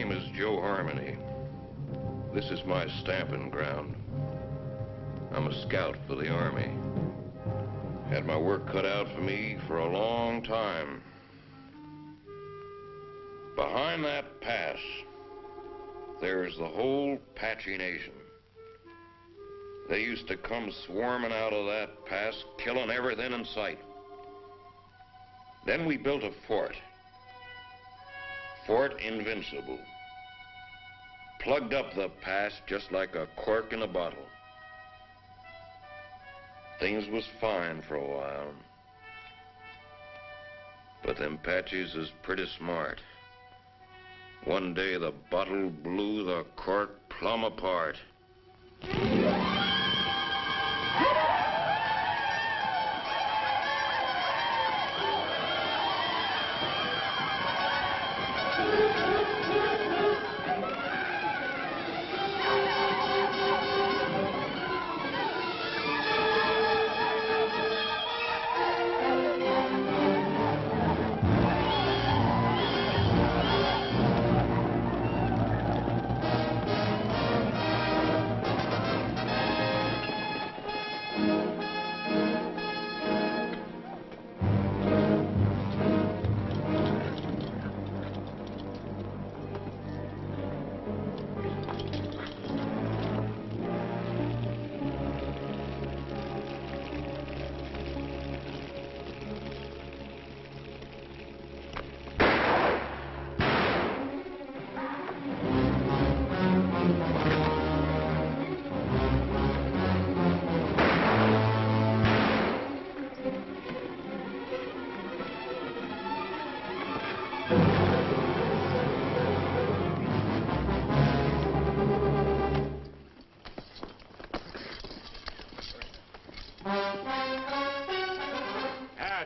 name is Joe Harmony. This is my stamping ground. I'm a scout for the Army. Had my work cut out for me for a long time. Behind that pass, there's the whole Apache Nation. They used to come swarming out of that pass, killing everything in sight. Then we built a fort. Fort Invincible. Plugged up the pass just like a cork in a bottle. Things was fine for a while. But them Apaches is pretty smart. One day the bottle blew the cork plumb apart.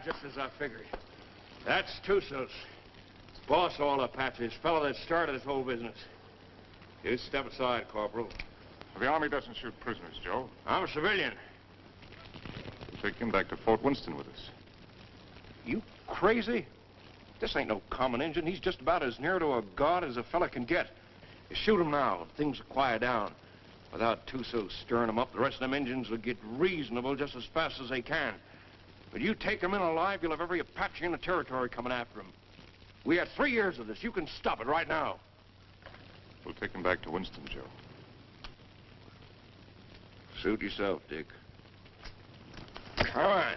Just as I figured. That's Tussos. Boss of all Apaches, fellow that started this whole business. You step aside, Corporal. The Army doesn't shoot prisoners, Joe. I'm a civilian. Take him back to Fort Winston with us. You crazy? This ain't no common Injun. He's just about as near to a god as a fella can get. You shoot him now, and things will quiet down. Without Tussos stirring them up, the rest of them Injuns will get reasonable just as fast as they can. But you take him in alive, you'll have every Apache in the territory coming after him. We had 3 years of this. You can stop it right now. We'll take him back to Winston, Joe. Suit yourself, Dick. All right.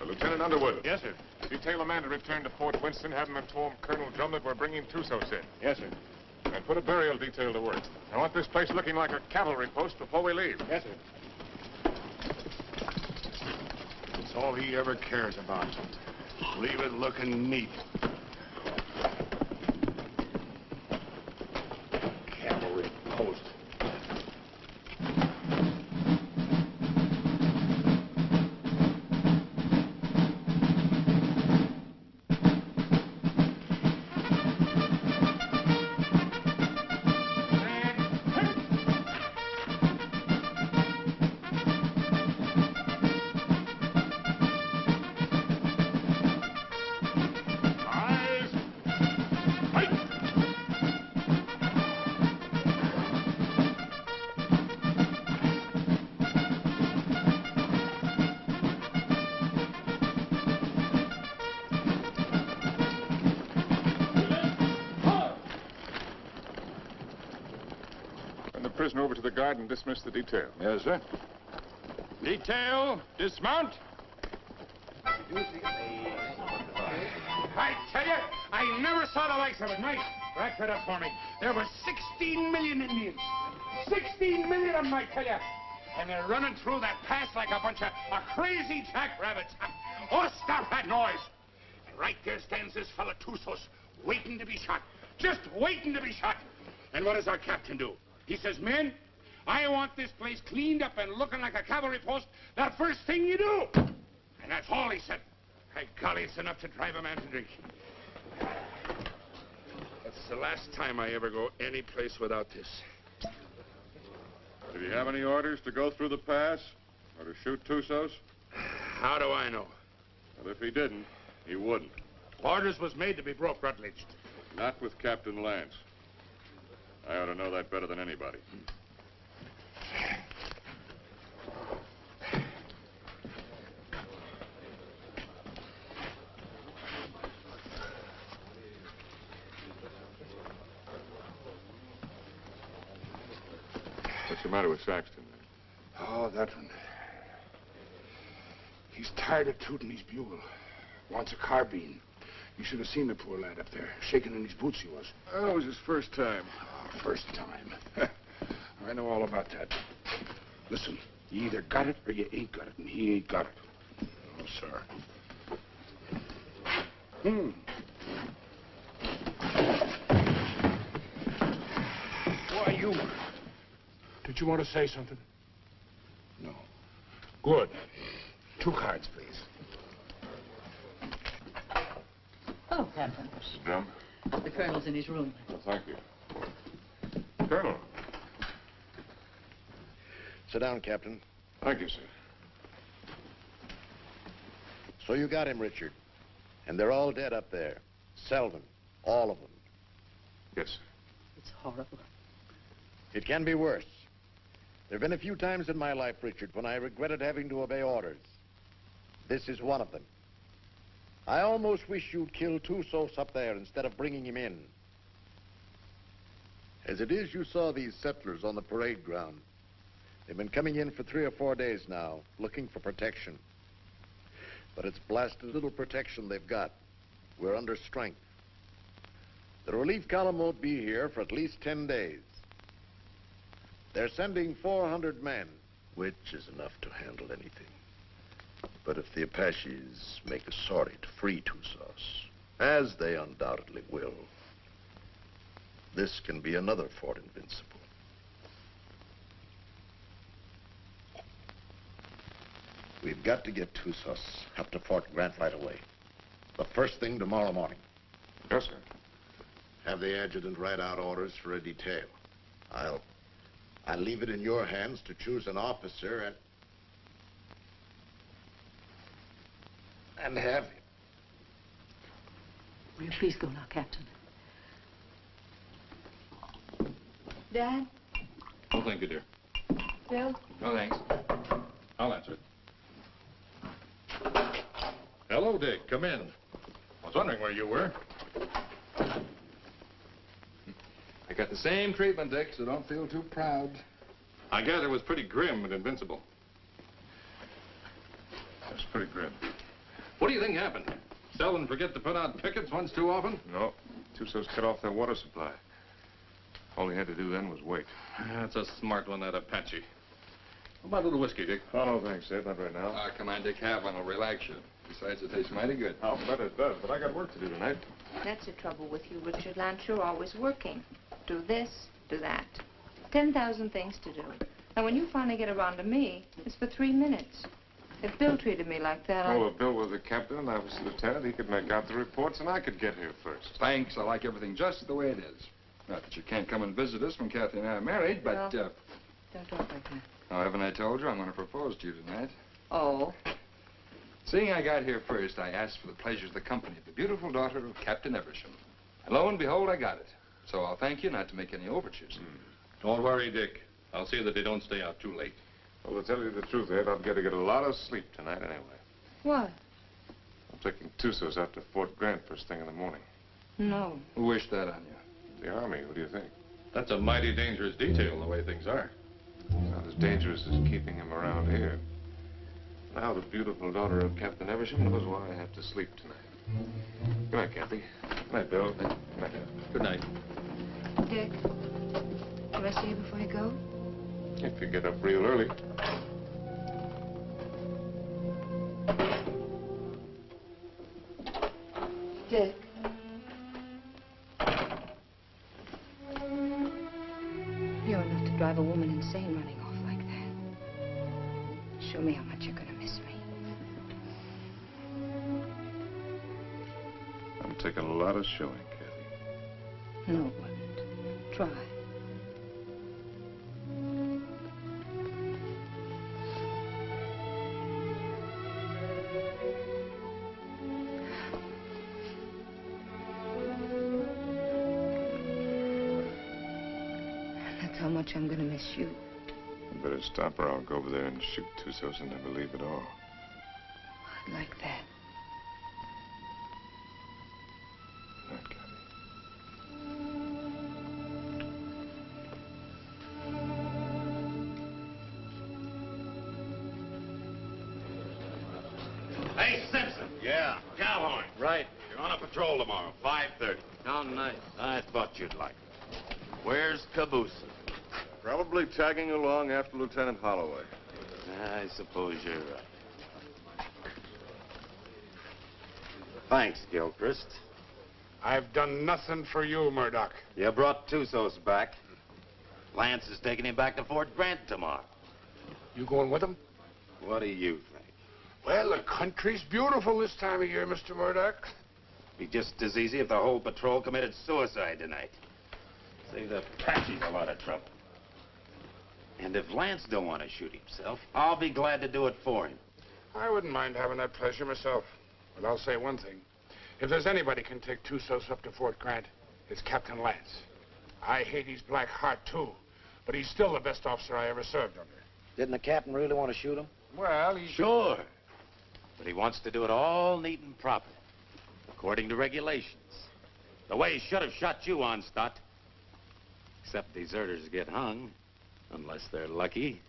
Lieutenant Underwood. Yes, sir. Detail a man to return to Fort Winston. Have him inform Colonel Drum that we're bringing Tussos in. Yes, sir. And put a burial detail to work. I want this place looking like a cavalry post before we leave. Yes, sir. It's all he ever cares about. Leave it looking neat. Cavalry post. Prisoner over to the guard and dismiss the detail. Yes, sir. Detail, dismount. I tell you, I never saw the likes of it. Nice. Rack that up for me. There were 16 million Indians. 16 million of them, I tell you. And they're running through that pass like a bunch of crazy jackrabbits. Oh, stop that noise. And right there stands this fella Tussos, waiting to be shot. Just waiting to be shot. And what does our captain do? He says, men, I want this place cleaned up and looking like a cavalry post the first thing you do. And that's all he said. By golly, it's enough to drive a man to drink. That's the last time I ever go any place without this. Did he have any orders to go through the pass? Or to shoot Tussos? How do I know? Well, if he didn't, he wouldn't. Orders was made to be broke, Rutledge. Not with Captain Lance. I ought to know that better than anybody. What's the matter with Saxton? Oh, that one. He's tired of tooting his bugle. Wants a carbine. You should have seen the poor lad up there. Shaking in his boots he was. Oh, it was his first time. Oh, first time. I know all about that. Listen, you either got it or you ain't got it, and he ain't got it. No, sir. Who are you? Did you want to say something? No. Good. 2 cards, please. Oh, Captain. Mrs. Drum? The colonel's in his room. Well, thank you. Colonel. Sit down, Captain. Thank you, sir. So you got him, Richard. And they're all dead up there. Selden. All of them. Yes, sir. It's horrible. It can be worse. There have been a few times in my life, Richard, when I regretted having to obey orders. This is one of them. I almost wish you'd killed Tussos up there instead of bringing him in. As it is, you saw these settlers on the parade ground. They've been coming in for 3 or 4 days now, looking for protection. But it's blasted little protection they've got. We're under strength. The relief column won't be here for at least 10 days. They're sending 400 men, which is enough to handle anything. But if the Apaches make a sortie to free Tussos, as they undoubtedly will, this can be another Fort Invincible. We've got to get Tussos up to Fort Grant right away. The first thing tomorrow morning. Yes, sir. Have the adjutant write out orders for a detail. I'll leave it in your hands to choose an officer and have him. Will you please go now, Captain? Dad? Oh, thank you, dear. Bill? No, thanks. I'll answer it. Hello, Dick. Come in. I was wondering where you were. I got the same treatment, Dick, so don't feel too proud. I gather it was pretty grim and invincible. It was pretty grim. What do you think happened? Selden forget to put out pickets once too often? No. Tussos cut off their water supply. All he had to do then was wait. That's a smart one, that Apache. How about a little whiskey, Dick? Oh, no, thanks, Ed. Not right now. Come on, Dick. Have one. It'll relax you. Besides, it tastes mighty good. I'll bet it does, but I got work to do tonight. That's the trouble with you, Richard Lance. You're always working. Do this, do that. 10,000 things to do. And when you finally get around to me, it's for 3 minutes. If Bill treated me like that, Oh, if Bill was the captain and I was the lieutenant, he could make out the reports and I could get here first. Thanks. I like everything just the way it is. Not that you can't come and visit us when Kathy and I are married, but, Well, don't talk like that. oh, haven't I told you I'm going to propose to you tonight? Oh? Seeing I got here first, I asked for the pleasure of the company of the beautiful daughter of Captain Eversham. And lo and behold, I got it. So I'll thank you not to make any overtures. Don't worry, Dick. I'll see that they don't stay out too late. Well, to tell you the truth, Ed, I've got to get a lot of sleep tonight anyway. What? I'm taking Tussos out to Fort Grant first thing in the morning. No. Who wished that on you? The Army, what do you think? That's a mighty dangerous detail, the way things are. It's not as dangerous as keeping him around here. Now the beautiful daughter of Captain Eversham knows why I have to sleep tonight. Good night, Kathy. Good night, Bill. Good night. Good night. Dick, do I see you before you go? If you get up real early. Dick. You're enough to drive a woman insane running off like that. Show me how much you're going to miss me. I'm taking a lot of showing, Kathy. No, it wouldn't. Try. much I'm going to miss you. You better stop or I'll go over there and shoot Tussos and never leave at all. I'd like that. Good night, Kathy. Hey, Simpson. Yeah. Cowhorn. Right. You're on a patrol tomorrow, 5:30. How nice. I thought you'd like it. Where's Caboose? Probably tagging along after Lieutenant Holloway. I suppose you're right. Thanks, Gilchrist. I've done nothing for you, Murdoch. You brought Tussos back. Lance is taking him back to Fort Grant tomorrow. You going with him? What do you think? Well, the country's beautiful this time of year, Mr. Murdoch. Be just as easy if the whole patrol committed suicide tonight. Save the Apaches a lot of trouble. And if Lance don't want to shoot himself, I'll be glad to do it for him. I wouldn't mind having that pleasure myself. But I'll say one thing. If there's anybody can take Tussos up to Fort Grant, it's Captain Lance. I hate his black heart, too. But he's still the best officer I ever served under. Didn't the captain really want to shoot him? Well, he... Sure. But he wants to do it all neat and proper, according to regulations. The way he should have shot you on, Stott. Except deserters get hung, unless they're lucky.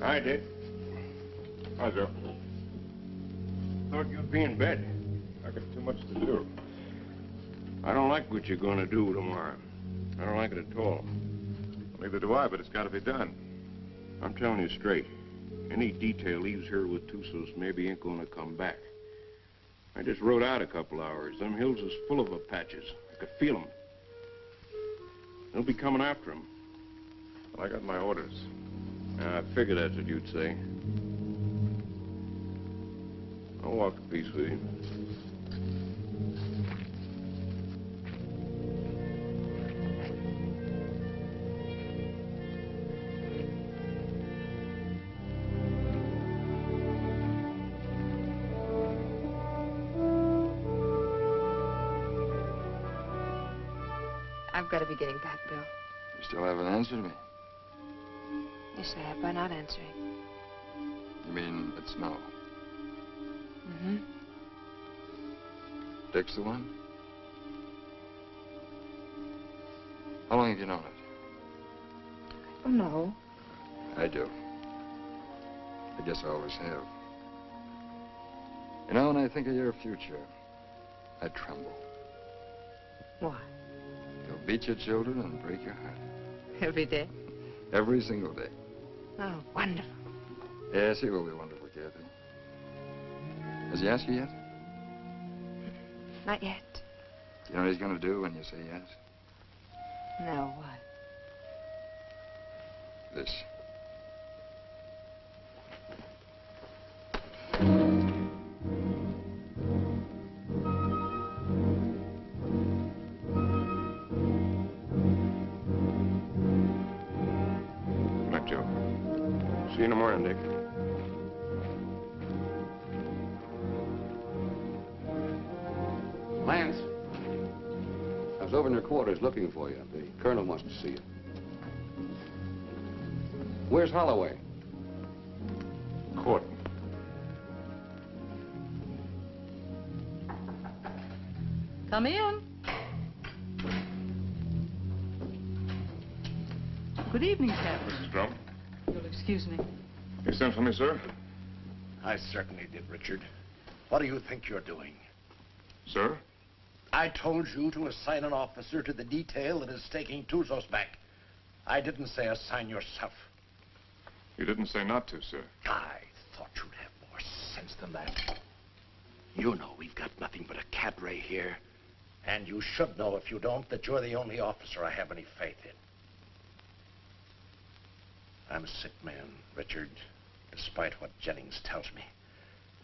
Hi, Dick. Hi, Joe. Thought you'd be in bed. I got too much to do. I don't like what you're going to do tomorrow. I don't like it at all. Neither do I, but it's got to be done. I'm telling you straight. Any detail leaves here with Tussos maybe ain't going to come back. I just rode out a couple hours. Them hills is full of Apaches. I could feel them. They'll be coming after him. Well, I got my orders. I figured that's what you'd say. I'll walk a piece with you. I've got to be getting back, Bill. You still haven't answered me. Yes, I have by not answering. You mean it's no? Mm-hmm. Dick's the one? How long have you known it? Oh, no. I do. I guess I always have. You know, when I think of your future, I tremble. Why? You'll beat your children and break your heart. Every day? Every single day. Oh, wonderful. Yes, he will be wonderful, Kathy. Has he asked you yet? Not yet. Do you know what he's going to do when you say yes? No, what? This. Night, Joe. See you in the morning, Dick. Lance, I was over in your quarters looking for you. The colonel wants to see you. Where's Holloway? Court. Come in. Good evening, Captain. Mrs. Drum. You'll excuse me. You sent for me, sir? I certainly did, Richard. What do you think you're doing? Sir? I told you to assign an officer to the detail that is taking Tussos back. I didn't say assign yourself. You didn't say not to, sir. I thought you'd have more sense than that. You know we've got nothing but a cadre here. And you should know, if you don't, that you're the only officer I have any faith in. I'm a sick man, Richard, despite what Jennings tells me.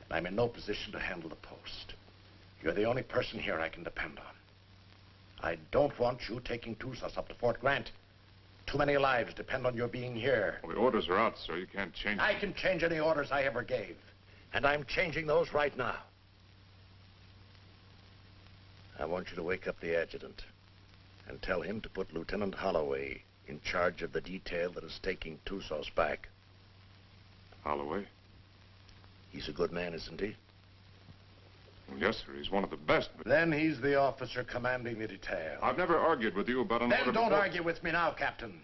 And I'm in no position to handle the post. You're the only person here I can depend on. I don't want you taking Tusas up to Fort Grant. Too many lives depend on your being here. Well, the orders are out, sir. You can't change them. I can change any orders I ever gave. And I'm changing those right now. I want you to wake up the adjutant and tell him to put Lieutenant Holloway in charge of the detail that is taking Tusas back. Holloway? He's a good man, isn't he? Well, yes, sir. He's one of the best, but... Then he's the officer commanding the detail. I've never argued with you about an order Then don't before. argue with me now, Captain.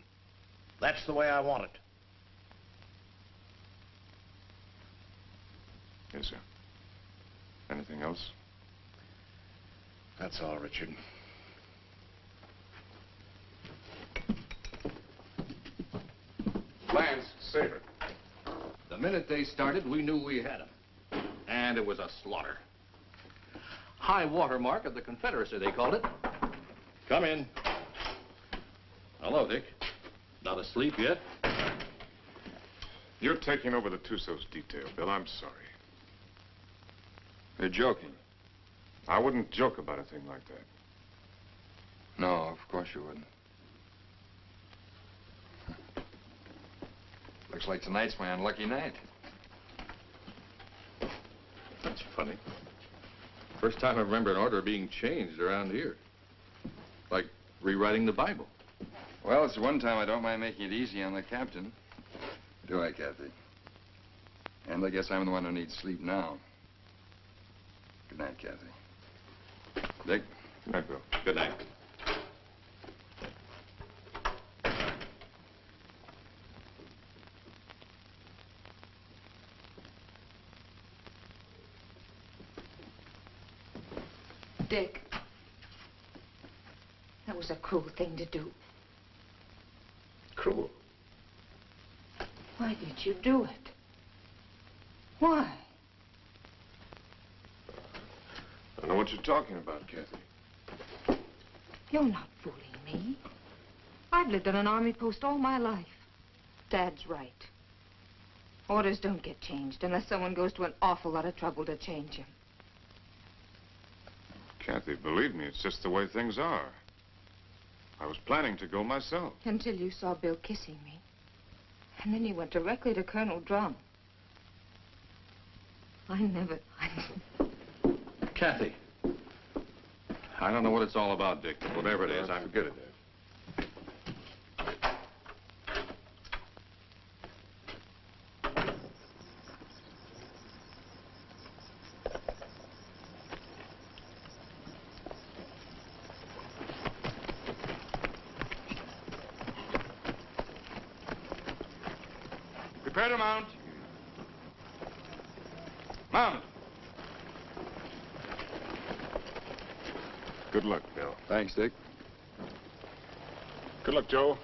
That's the way I want it. Yes, sir. Anything else? That's all, Richard. Lance, Saber. The minute they started, we knew we had them. And it was a slaughter. High water mark of the Confederacy, they called it. Come in. Hello, Dick. Not asleep yet? You're taking over the Tussos detail, Bill. I'm sorry. You're joking. I wouldn't joke about a thing like that. No, of course you wouldn't. Looks like tonight's my unlucky night. That's funny. First time I remember an order being changed around here. Like rewriting the Bible. Well, it's the one time I don't mind making it easy on the captain. Do I, Kathy? And I guess I'm the one who needs sleep now. Good night, Kathy. Dick? Good night, Bill. Good night. Dick, that was a cruel thing to do. Cruel. Why did you do it? Why? I don't know what you're talking about, Kathy. You're not fooling me. I've lived on an army post all my life. Dad's right. Orders don't get changed unless someone goes to an awful lot of trouble to change them. Kathy, believe me, it's just the way things are. I was planning to go myself. Until you saw Bill kissing me. And then you went directly to Colonel Drum. I never... Kathy. I don't know what it's all about, Dick, but whatever it is, I'm... Forget it, Dad. Prepare to mount. Mount. Good luck, Bill. Thanks, Dick. Good luck, Joe.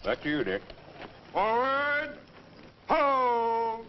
Back to you, Dick. Forward. Ho!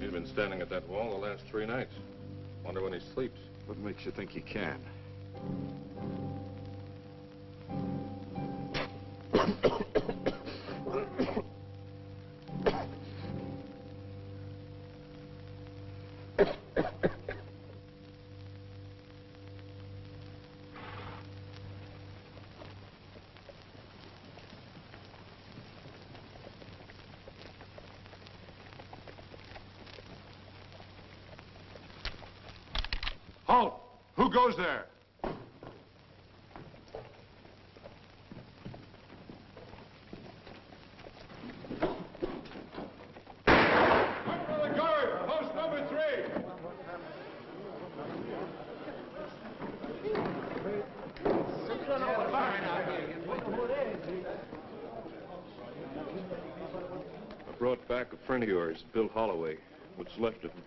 He's been standing at that wall the last 3 nights. Wonder when he sleeps. What makes you think he can? Who goes there? I brought back a friend of yours, Bill Holloway. What's left of him.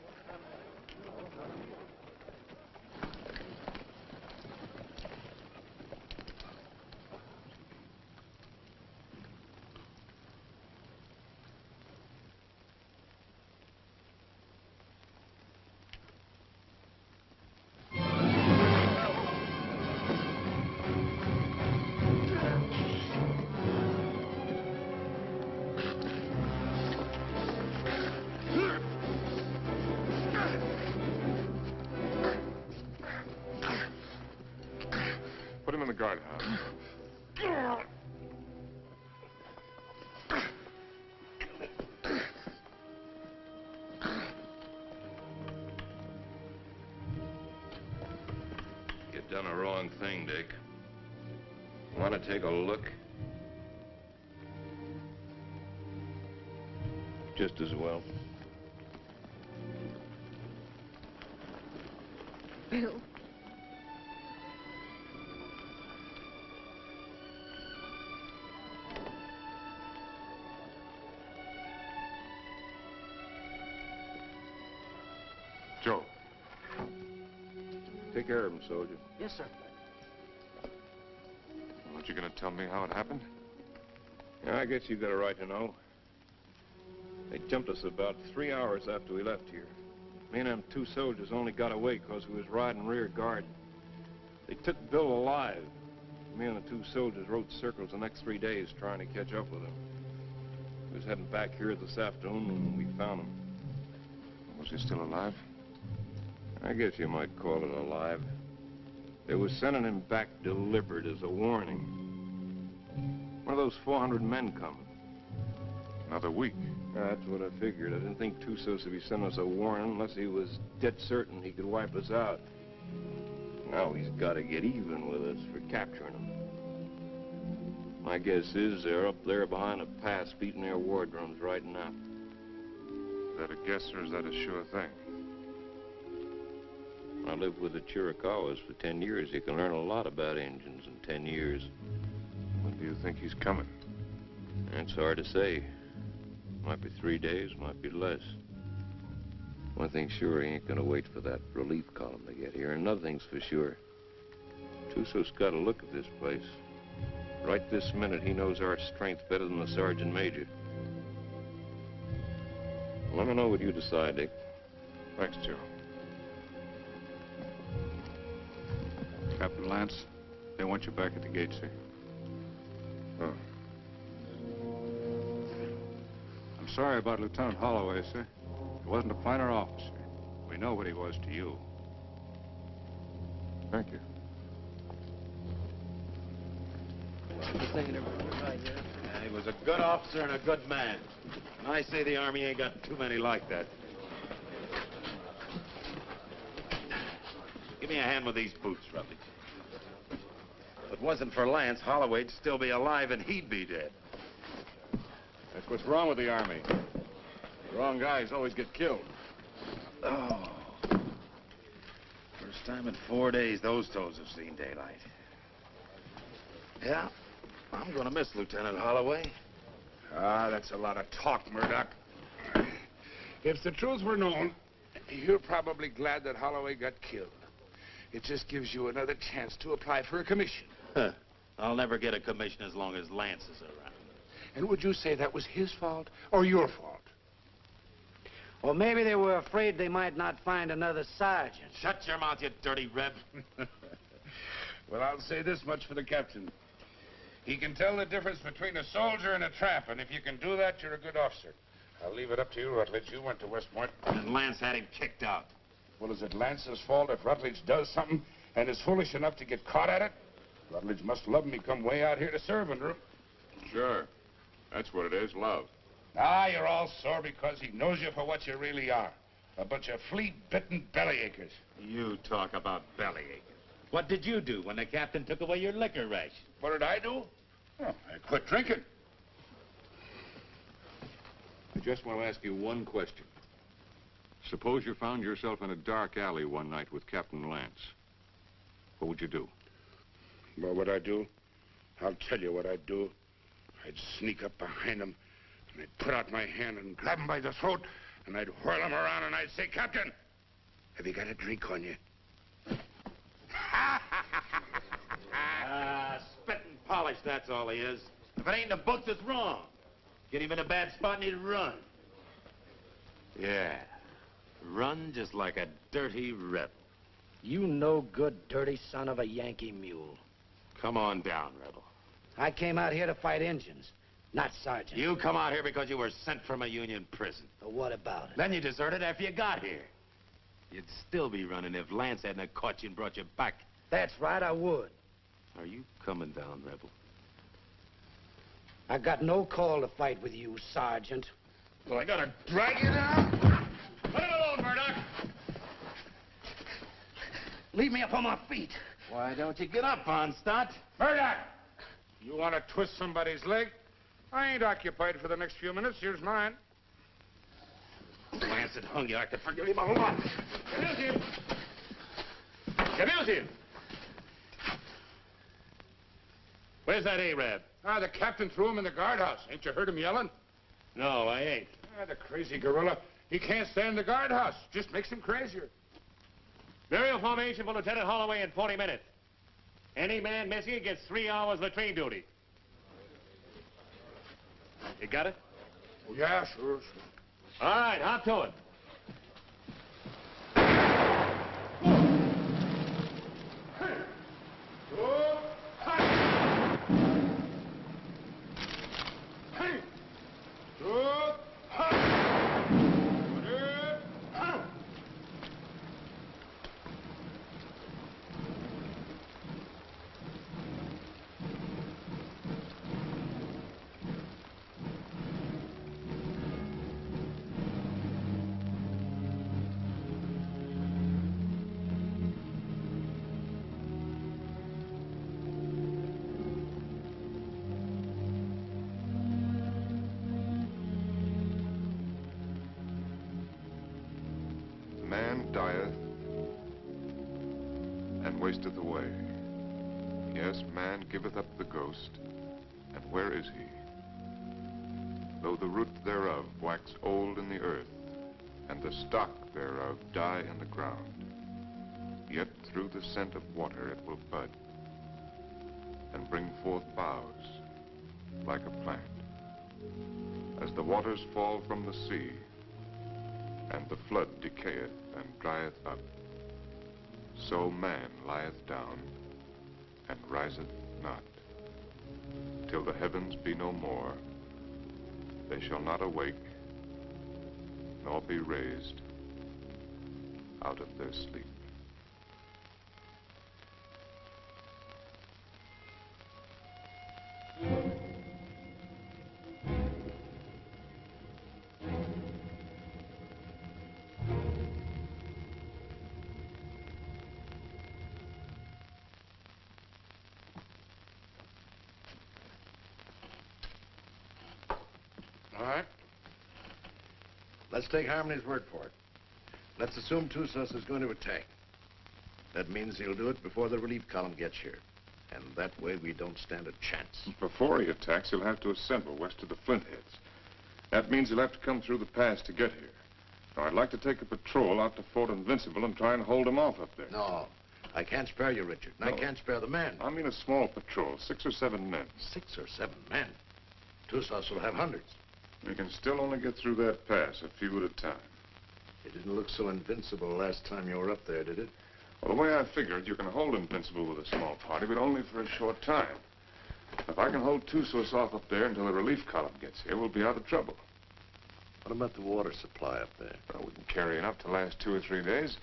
Put him in the guardhouse. You've done a wrong thing, Dick. Want to take a look? Just as well. Bill. Joe. Take care of him, soldier. Yes, sir. Aren't you going to tell me how it happened? Yeah, I guess you got a right to know. They jumped us about 3 hours after we left here. Me and them 2 soldiers only got away because we was riding rear guard. They took Bill alive. Me and the 2 soldiers rode circles the next 3 days trying to catch up with him. We was heading back here this afternoon when we found him. Was he still alive? I guess you might call it alive. They was sending him back delivered as a warning. One of those 400 men coming. Another week. That's what I figured. I didn't think Tussos would be sending us a warning unless he was dead certain he could wipe us out. Now he's got to get even with us for capturing him. My guess is they're up there behind a pass beating their war drums right now. Is that a guess or is that a sure thing? I lived with the Chiricahuas for 10 years. You can learn a lot about Indians in 10 years. When do you think he's coming? It's hard to say. Might be 3 days, might be less. One thing's sure, he ain't gonna wait for that relief column to get here. Another thing's for sure. Tusso's got a look at this place. Right this minute, he knows our strength better than the sergeant major. Let me know what you decide, Dick. Thanks, Joe. Captain Lance, they want you back at the gate, sir. Oh. I'm sorry about Lieutenant Holloway, sir. He wasn't a finer officer. We know what he was to you. Thank you. Yeah, he was a good officer and a good man. And I say the Army ain't got too many like that. Give me a hand with these boots, Rutledge. If it wasn't for Lance, Holloway'd still be alive and he'd be dead. That's what's wrong with the Army. The wrong guys always get killed. Oh. First time in 4 days those toes have seen daylight. Yeah, I'm gonna miss Lieutenant Holloway. Ah, that's a lot of talk, Murdoch. If the truth were known, you're probably glad that Holloway got killed. It just gives you another chance to apply for a commission. Huh. I'll never get a commission as long as Lance is around. And would you say that was his fault or your fault? Well, maybe they were afraid they might not find another sergeant. Shut your mouth, you dirty Reb. Well, I'll say this much for the captain. He can tell the difference between a soldier and a tramp, and if you can do that, you're a good officer. I'll leave it up to you, Rutledge. You went to West Point. And Lance had him kicked out. Well, is it Lance's fault if Rutledge does something and is foolish enough to get caught at it? Rutledge must love me come way out here to serve under him. Sure. That's what it is, love. Ah, you're all sore because he knows you for what you really are. A bunch of flea-bitten bellyachers. You talk about bellyachers. What did you do when the captain took away your liquor ration? What did I do? Oh, I quit drinking. I just want to ask you one question. Suppose you found yourself in a dark alley one night with Captain Lance. What would you do? What would I do? I'll tell you what I'd do. I'd sneak up behind him, and I'd put out my hand and grab him by the throat, and I'd whirl him around, and I'd say, Captain, have you got a drink on you? Spit and polish, that's all he is. If it ain't in the books, it's wrong. Get him in a bad spot and he'd run. Yeah, run just like a dirty rebel. You no good, dirty son of a Yankee mule. Come on down, rebel. I came out here to fight Injuns, not sergeants. You come out here because you were sent from a Union prison. But what about it? Then you deserted after you got here. You'd still be running if Lance hadn't caught you and brought you back. That's right, I would. Are you coming down, rebel? I got no call to fight with you, Sergeant. Well, I gotta drag you down. Let him alone, Murdoch. Leave me up on my feet. Why don't you get up, Onstott? Murdoch! You want to twist somebody's leg? I ain't occupied for the next few minutes. Here's mine. Lance had hung you. I could forgive him a whole lot. Abuse him. Abuse him. Where's that Arab? The captain threw him in the guardhouse. Ain't you heard him yelling? No, I ain't. The crazy gorilla. He can't stand the guardhouse. Just makes him crazier. Burial formation for Lieutenant Holloway in 40 minutes. Any man missing gets 3 hours latrine duty. You got it? Oh, yeah, sure. All right, hop to it. Man dieth and wasteth away. Yes, man giveth up the ghost, and where is he? Though the root thereof wax old in the earth, and the stock thereof die in the ground, yet through the scent of water it will bud, and bring forth boughs like a plant. As the waters fall from the sea, and the flood decayeth and drieth up, so man lieth down and riseth not. Till the heavens be no more, they shall not awake, nor be raised out of their sleep. All right. Let's take Harmony's word for it. Let's assume Tussos is going to attack. That means he'll do it before the relief column gets here. And that way we don't stand a chance. Before he attacks, he'll have to assemble west of the Flintheads. That means he'll have to come through the pass to get here. Now, I'd like to take a patrol out to Fort Invincible and try and hold him off up there. No. I can't spare you, Richard. And No. I can't spare the men. I mean a small patrol, 6 or 7 men. 6 or 7 men? Tussos will have hundreds. We can still only get through that pass, a few at a time. It didn't look so invincible last time you were up there, did it? Well, the way I figured, you can hold Invincible with a small party, but only for a short time. If I can hold Tussos off up there until the relief column gets here, we'll be out of trouble. What about the water supply up there? Well, we can carry enough to last 2 or 3 days.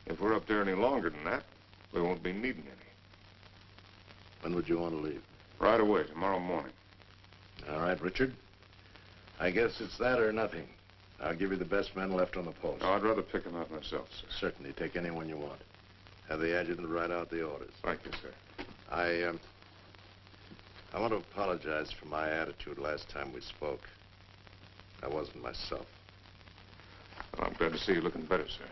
If we're up there any longer than that, we won't be needing any. When would you want to leave? Right away, tomorrow morning. All right, Richard. I guess it's that or nothing. I'll give you the best men left on the post. No, I'd rather pick them out myself, sir. Certainly. Take anyone you want. Have the adjutant write out the orders. Thank you, sir. I want to apologize for my attitude last time we spoke. I wasn't myself. Well, I'm glad to see you looking better, sir.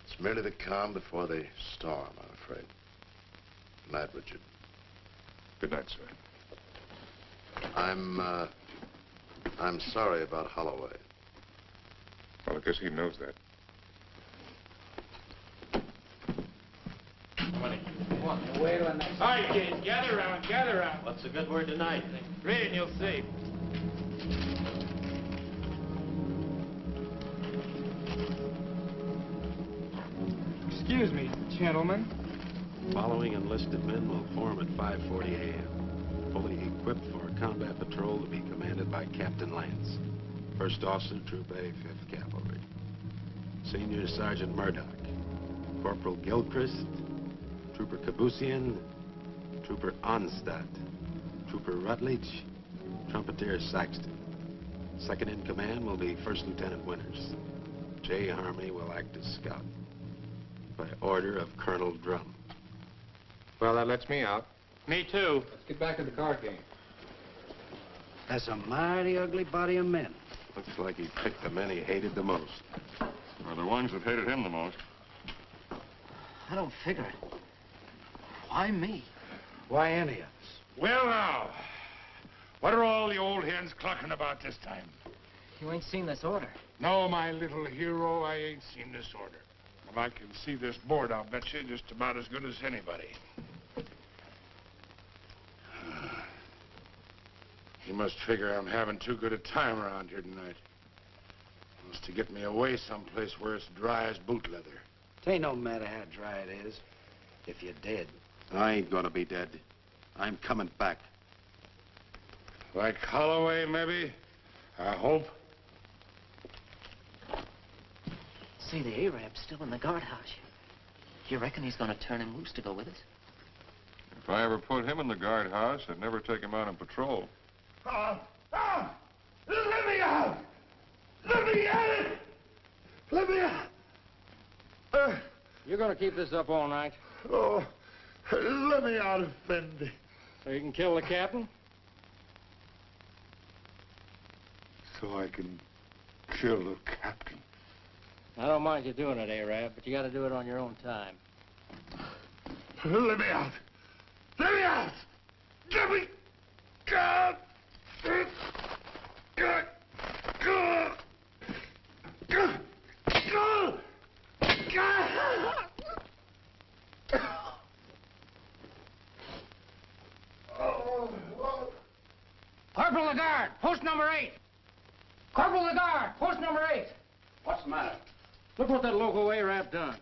It's merely the calm before the storm, I'm afraid. Good night, Richard. Good night, sir. I'm sorry about Holloway. Well, I guess he knows that. Wait a minute. All right, kids, gather around, gather around. What's the good word tonight? Read and you'll see. Excuse me, gentlemen. Following enlisted men will form at 5:40 a.m. Fully equipped for a combat patrol to be commanded by Captain Lance, 1st Officer, Troop A, 5th Cavalry. Senior Sergeant Murdoch, Corporal Gilchrist, Trooper Kabusian, Trooper Onstadt, Trooper Rutledge, Trumpeter Saxton. Second in command will be 1st Lieutenant Winters. J. Harmony will act as scout. By order of Colonel Drum. Well, that lets me out. Me too. Let's get back to the card game. That's a mighty ugly body of men. Looks like he picked the men he hated the most. Well, the ones that hated him the most. I don't figure it. Why me? Why any of us? Well, now, what are all the old hens clucking about this time? You ain't seen this order. No, my little hero, I ain't seen this order. Well, I can see this board, I'll bet you, just about as good as anybody. He must figure I'm having too good a time around here tonight. He wants to get me away someplace where it's dry as boot leather. It ain't no matter how dry it is. If you're dead. I ain't gonna be dead. I'm coming back. Like Holloway, maybe? I hope. Say, the Arab's still in the guardhouse. You reckon he's gonna turn him loose to go with us? If I ever put him in the guardhouse, I'd never take him out on patrol. Let me out! Let me out! Let me out! You're gonna keep this up all night? Oh, let me out, Effendi. So you can kill the captain? So I can kill the captain. I don't mind you doing it, Arab, but you gotta do it on your own time. Let me out! Let me out! Let me... God! God! God! God! God! God! Corporal Lagarde, post number 8. Corporal Lagarde, post number 8. What's the matter? Look what that local Arab done.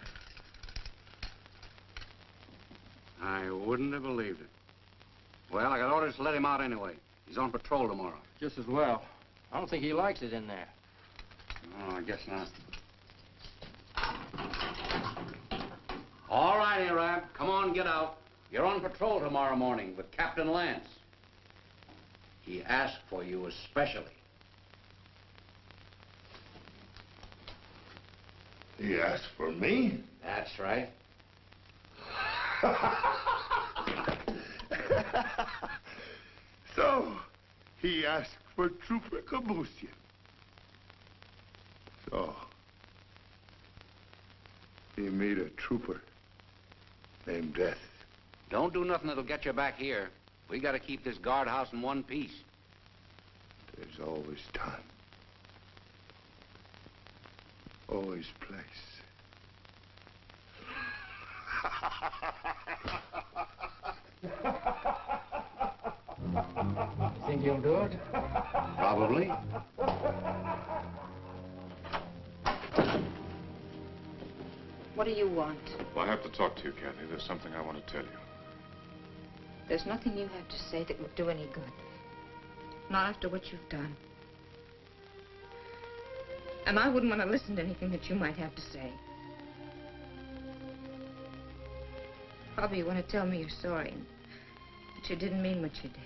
I wouldn't have believed it. Well, I got orders to let him out anyway. He's on patrol tomorrow. Just as well. I don't think he likes it in there. Oh, I guess not. All right, Arab. Come on, get out. You're on patrol tomorrow morning with Captain Lance. He asked for you especially. He asked for me? That's right. So, he asked for Trooper Kabusian. So, he made a trooper named Death. Don't do nothing that'll get you back here. We got to keep this guardhouse in one piece. There's always time. Always place. Think you'll do it? Probably. What do you want? Well, I have to talk to you, Kathy. There's something I want to tell you. There's nothing you have to say that would do any good. Not after what you've done. And I wouldn't want to listen to anything that you might have to say. Probably you want to tell me you're sorry, but you didn't mean what you did.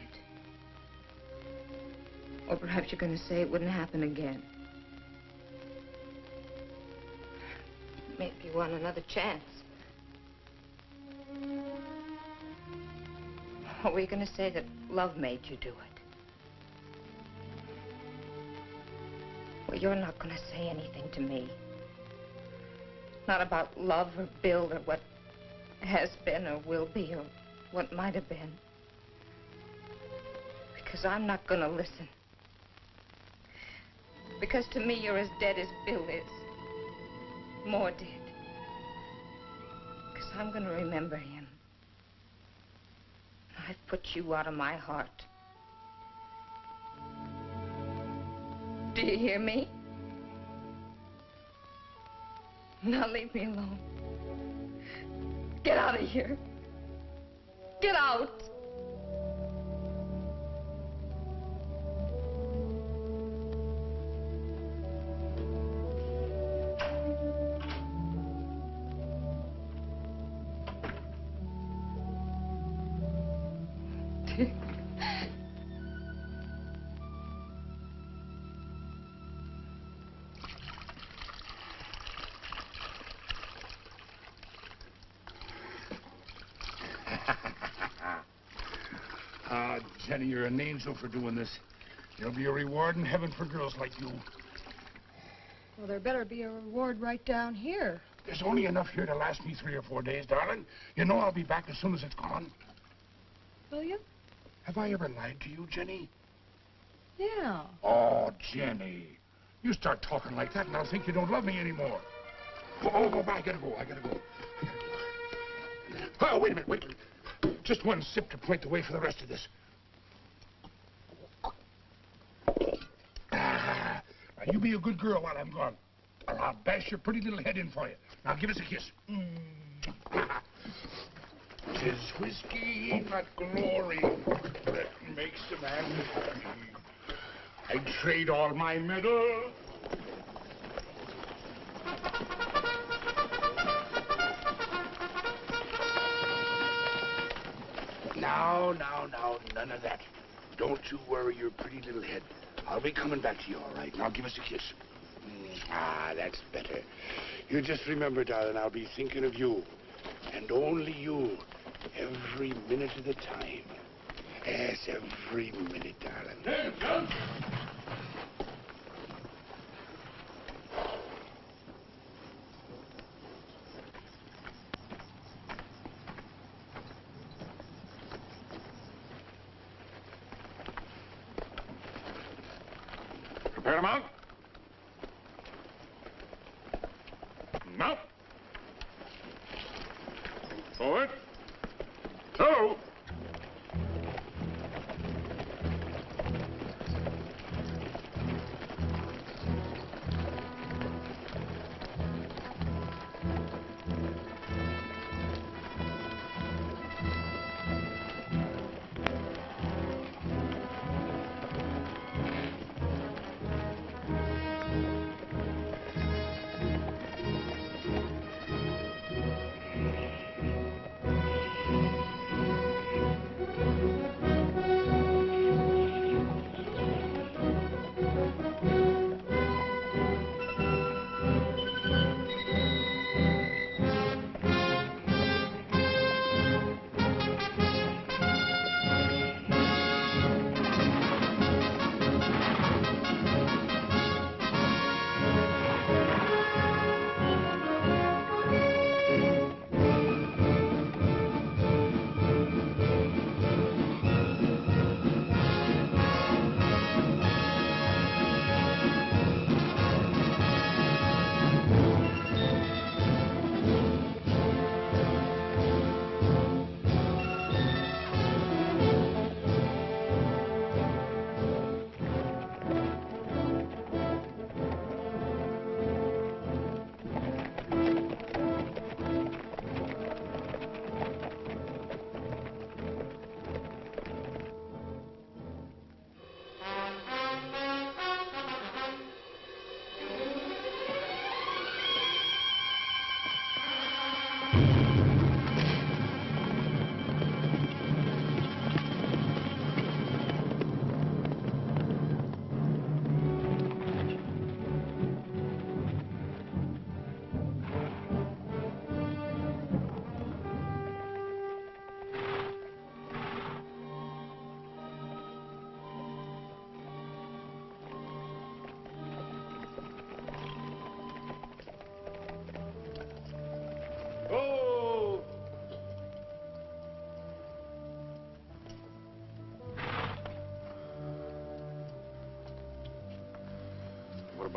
Or perhaps you're going to say it wouldn't happen again. Maybe you want another chance. Or were you going to say that love made you do it? Well, you're not going to say anything to me. Not about love or Bill or what has been or will be or what might have been. Because I'm not going to listen. Because to me, you're as dead as Bill is. More dead. Because I'm going to remember him. I've put you out of my heart. Do you hear me? Now leave me alone. Get out of here. Get out. Jenny, you're an angel for doing this. There'll be a reward in heaven for girls like you. Well, there better be a reward right down here. There's only enough here to last me 3 or 4 days, darling. You know I'll be back as soon as it's gone. Will you? Have I ever lied to you, Jenny? Yeah. Oh, Jenny. You start talking like that and I'll think you don't love me anymore. Oh, I gotta go. Oh, wait a minute. Just one sip to point the way for the rest of this. Now, you be a good girl while I'm gone. Or I'll bash your pretty little head in for you. Now, give us a kiss. 'Tis whiskey, not glory, that makes a man happy. I'd trade all my medal. Now, none of that. Don't you worry your pretty little head. I'll be coming back to you, all right? Now give us a kiss. That's better. You just remember, darling, I'll be thinking of you. And only you. Every minute of the time. Yes, every minute, darling. Hey, John. Prepare to mount. Mount. Forward. Two.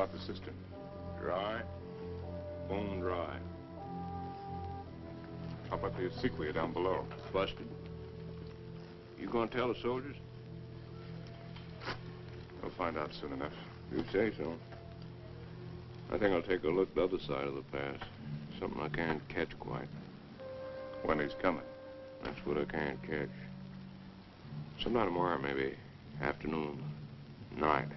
about the cistern? Dry. Bone dry. How about the acequia down below? Busted. You gonna tell the soldiers? We'll find out soon enough. You say so. I think I'll take a look the other side of the pass. Something I can't catch quite. When he's coming. That's what I can't catch. Sometime tomorrow, maybe. Afternoon. Night.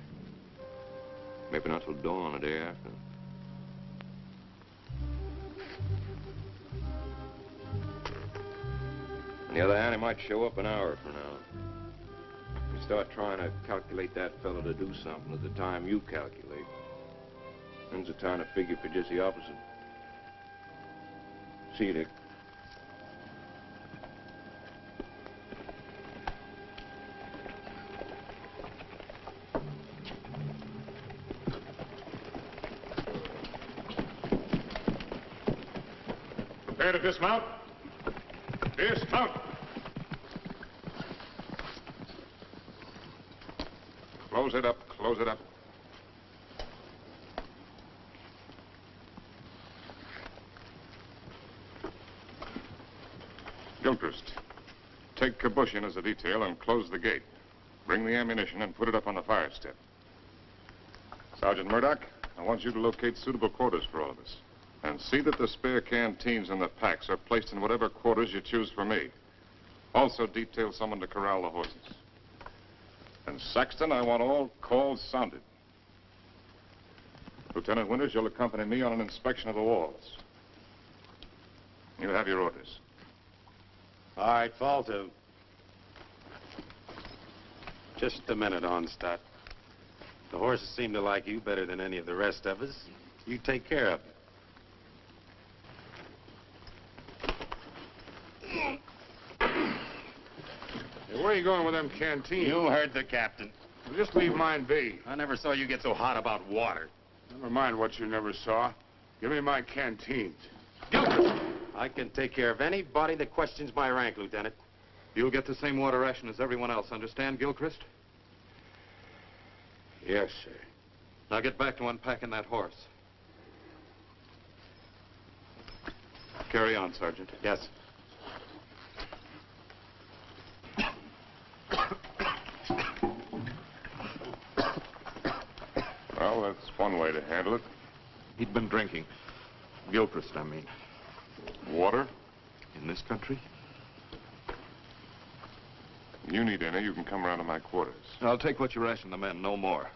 Maybe not till dawn the day after. On the other hand, he might show up an hour from now. You start trying to calculate that fellow to do something at the time you calculate. Then's the time to figure for just the opposite. See you, Dick. Prepare to dismount. Dismount. Close it up. Close it up. Gilchrist, take Kabushin as a detail and close the gate. Bring the ammunition and put it up on the fire step. Sergeant Murdoch, I want you to locate suitable quarters for all of us. And see that the spare canteens and the packs are placed in whatever quarters you choose for me. Also detail someone to corral the horses. And Saxton, I want all calls sounded. Lieutenant Winters, you'll accompany me on an inspection of the walls. You have your orders. All right, fall to. Just a minute, Onstadt. The horses seem to like you better than any of the rest of us. You take care of them. Hey, where are you going with them canteens? You heard the captain. Well, just leave mine be. I never saw you get so hot about water. Never mind what you never saw. Give me my canteens. Gilchrist! I can take care of anybody that questions my rank, Lieutenant. You'll get the same water ration as everyone else, understand, Gilchrist? Yes, sir. Now get back to unpacking that horse. Carry on, Sergeant. Yes. Well, that's one way to handle it. He'd been drinking. Gilchrist, I mean. Water? In this country? You need any, you can come around to my quarters. I'll take what you ration the men, no more.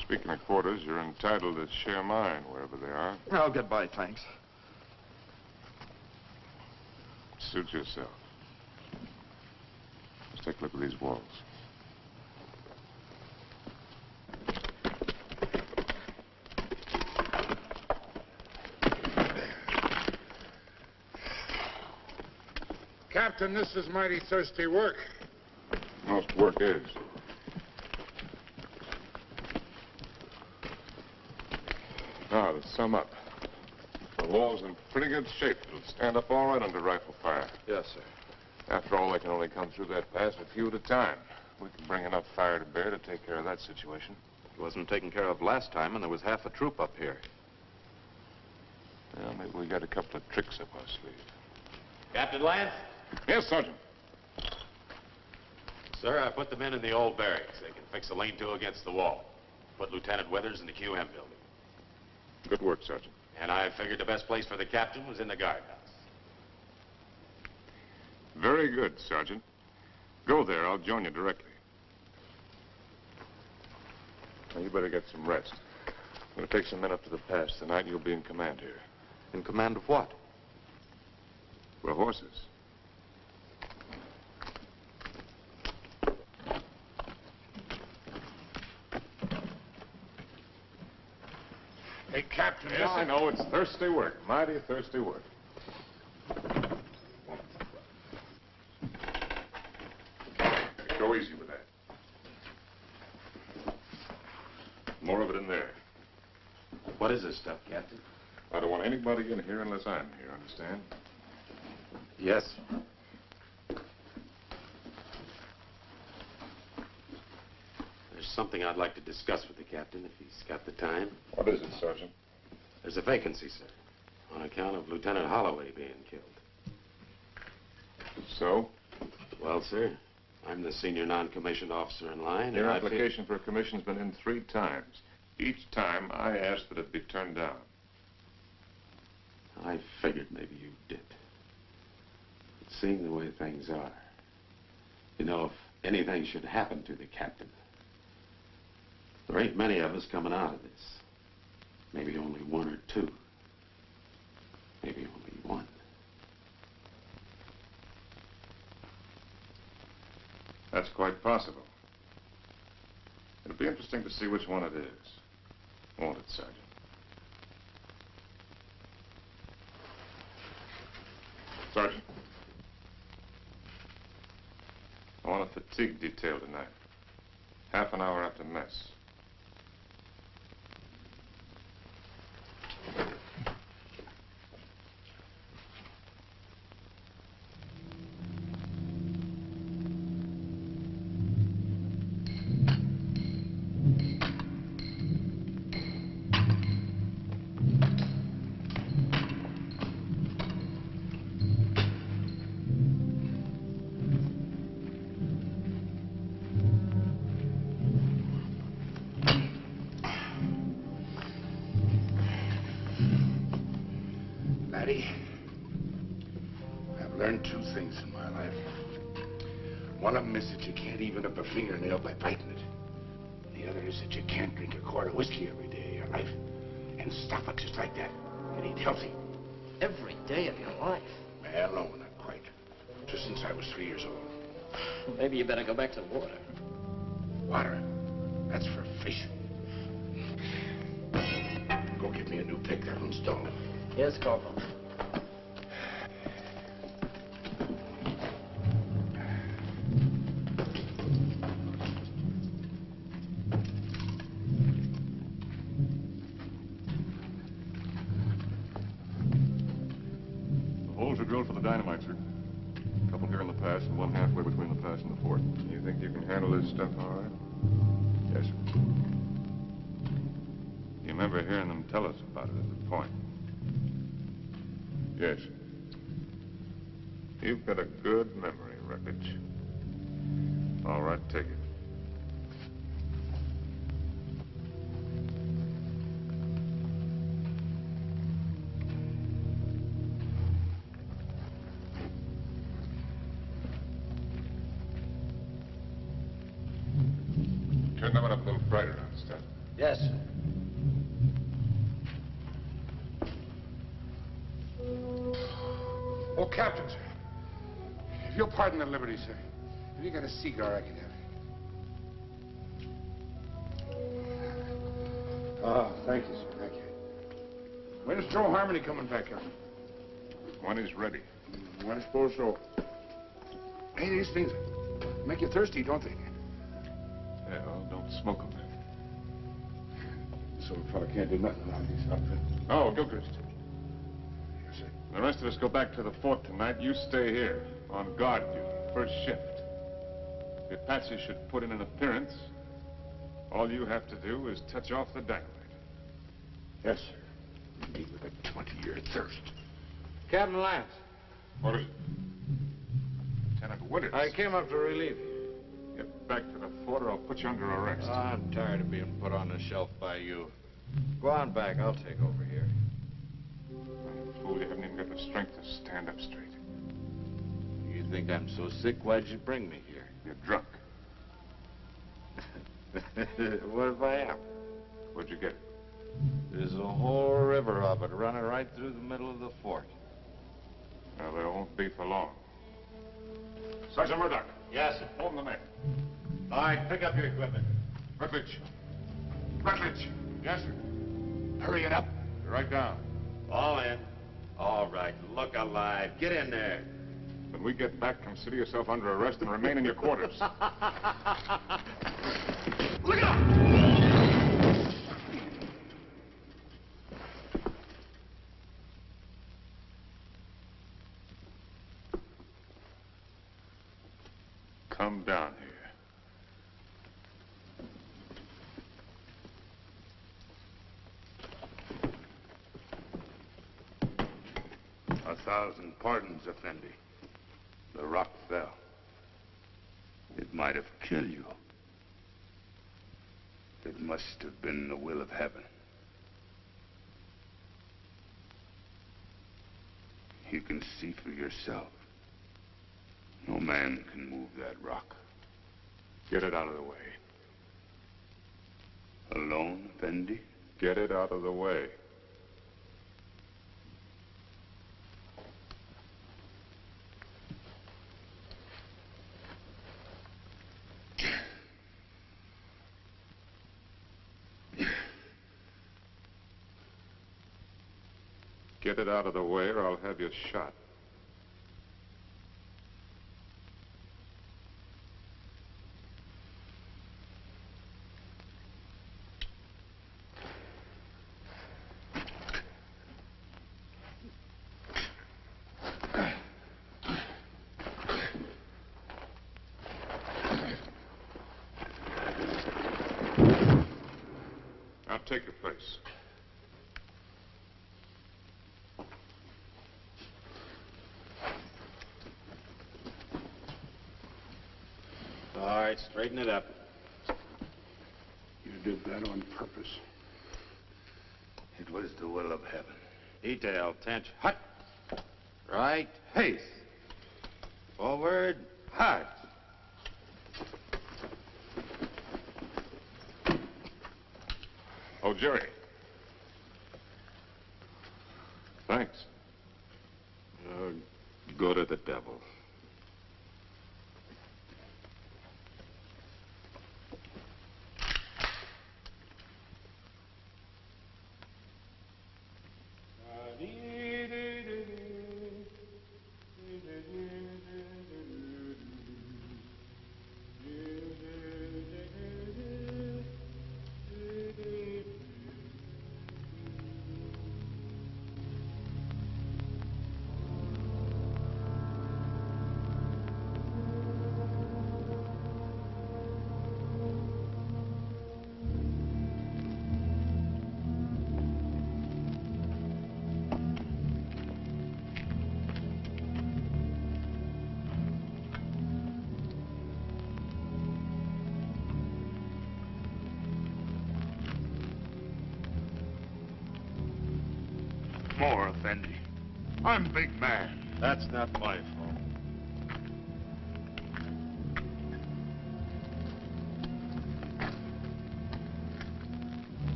Speaking of quarters, you're entitled to share mine wherever they are. I'll get by, thanks. Suit yourself. Let's take a look at these walls. Captain, this is mighty thirsty work. Most work is. Now, to sum up. The wall's in pretty good shape. It'll stand up all right under rifle fire. Yes, sir. After all, they can only come through that pass a few at a time. We can bring enough fire to bear to take care of that situation. It wasn't taken care of last time, and there was half a troop up here. Well, maybe we got a couple of tricks up our sleeve. Captain Lance? Yes, Sergeant. Sir, I put the men in the old barracks. They can fix a lean-to against the wall. Put Lieutenant Withers in the QM building. Good work, Sergeant. And I figured the best place for the captain was in the guardhouse. Very good, Sergeant. Go there. I'll join you directly. Now, you better get some rest. I'm going to take some men up to the pass tonight. You'll be in command here. In command of what? For horses. Hey, Captain, Yes, I know. It's thirsty work. Mighty thirsty work. Go easy with that. More of it in there. What is this stuff, Captain? I don't want anybody in here unless I'm here, understand? Yes. There's something I'd like to discuss with the captain, if he's got the time. What is it, Sergeant? There's a vacancy, sir, on account of Lieutenant Holloway being killed. So? Well, sir, I'm the senior non-commissioned officer in line. Your and application for a commission's been in 3 times. Each time, I asked that it be turned down. I figured maybe you did. But seeing the way things are, you know, if anything should happen to the captain, there ain't many of us coming out of this. Maybe only 1 or 2. Maybe only 1. That's quite possible. It'll be interesting to see which one it is. Won't it, Sergeant? Sergeant. I want a fatigue detail tonight. Half an hour after mess. Laddie, I've learned 2 things in my life. One of them is that you can't even up a fingernail by biting it. The other is that you can't drink a quart of whiskey every day of your life and stop it just like that and eat healthy. Every day of your life? Well, no, not quite. Just since I was 3 years old. Maybe you better go back to the water. Water? That's for fish. Go get me a new pick. That one's dull. Yes, Corporal. The holes are drilled for the dynamite, sir. A couple here in the pass and one halfway between the pass and the fort. You think you can handle this stuff all right? Yes, sir. You remember hearing them tell us about it at the point? Yes. You've got a good memory, Wreckage. All right, take it. Turn that one up a little brighter, Stan. Yes, sir. Oh, Captain, sir. If you'll pardon the liberty, sir. Have you got a cigar I can have? Ah, thank you, sir. Thank you. When's Joe Harmony coming back up? When he's ready. I suppose so. Hey, these things make you thirsty, don't they? Yeah, well, don't smoke them then. So a fella can't do nothing around these outfits. Oh, Gilchrist. Yes, sir. The rest of us go back to the fort tonight. You stay here, on guard duty, first shift. If Apache should put in an appearance, all you have to do is touch off the dynamite. Yes, sir. Me with a 20-year thirst. Captain Lance. What is it? Lieutenant Winters. I came up to relieve you. Get back to the fort or I'll put you under arrest. I'm tired of being put on the shelf by you. Go on back. I'll take over here. Fool, you haven't even got the strength to stand up straight. You think I'm so sick? Why'd you bring me here? You're drunk. What if I am? Where'd you get it? There's a whole river of it running right through the middle of the fort. Well, there won't be for long. Sergeant Murdoch. Yes, sir. Hold the men. All right, pick up your equipment. Rutledge. Rutledge. Yes, sir. Hurry it up. You're right down. All in. All right, look alive. Get in there. When we get back, consider yourself under arrest and remain in your quarters. Look out! Come down here. 1,000 pardons, Effendi. The rock fell. It might have killed you. It must have been the will of heaven. You can see for yourself. No man can move that rock. Get it out of the way. Alone, Effendi? Get it out of the way. Get it out of the way, or I'll have you shot. Now take your place. All right, straighten it up. You did that on purpose. It was the will of heaven. Detail, tension. Hut. Right. Pace. Forward. Hut. Oh, Jerry. Thanks. Go to the devil. More, Effendi. I'm big man. That's not my fault.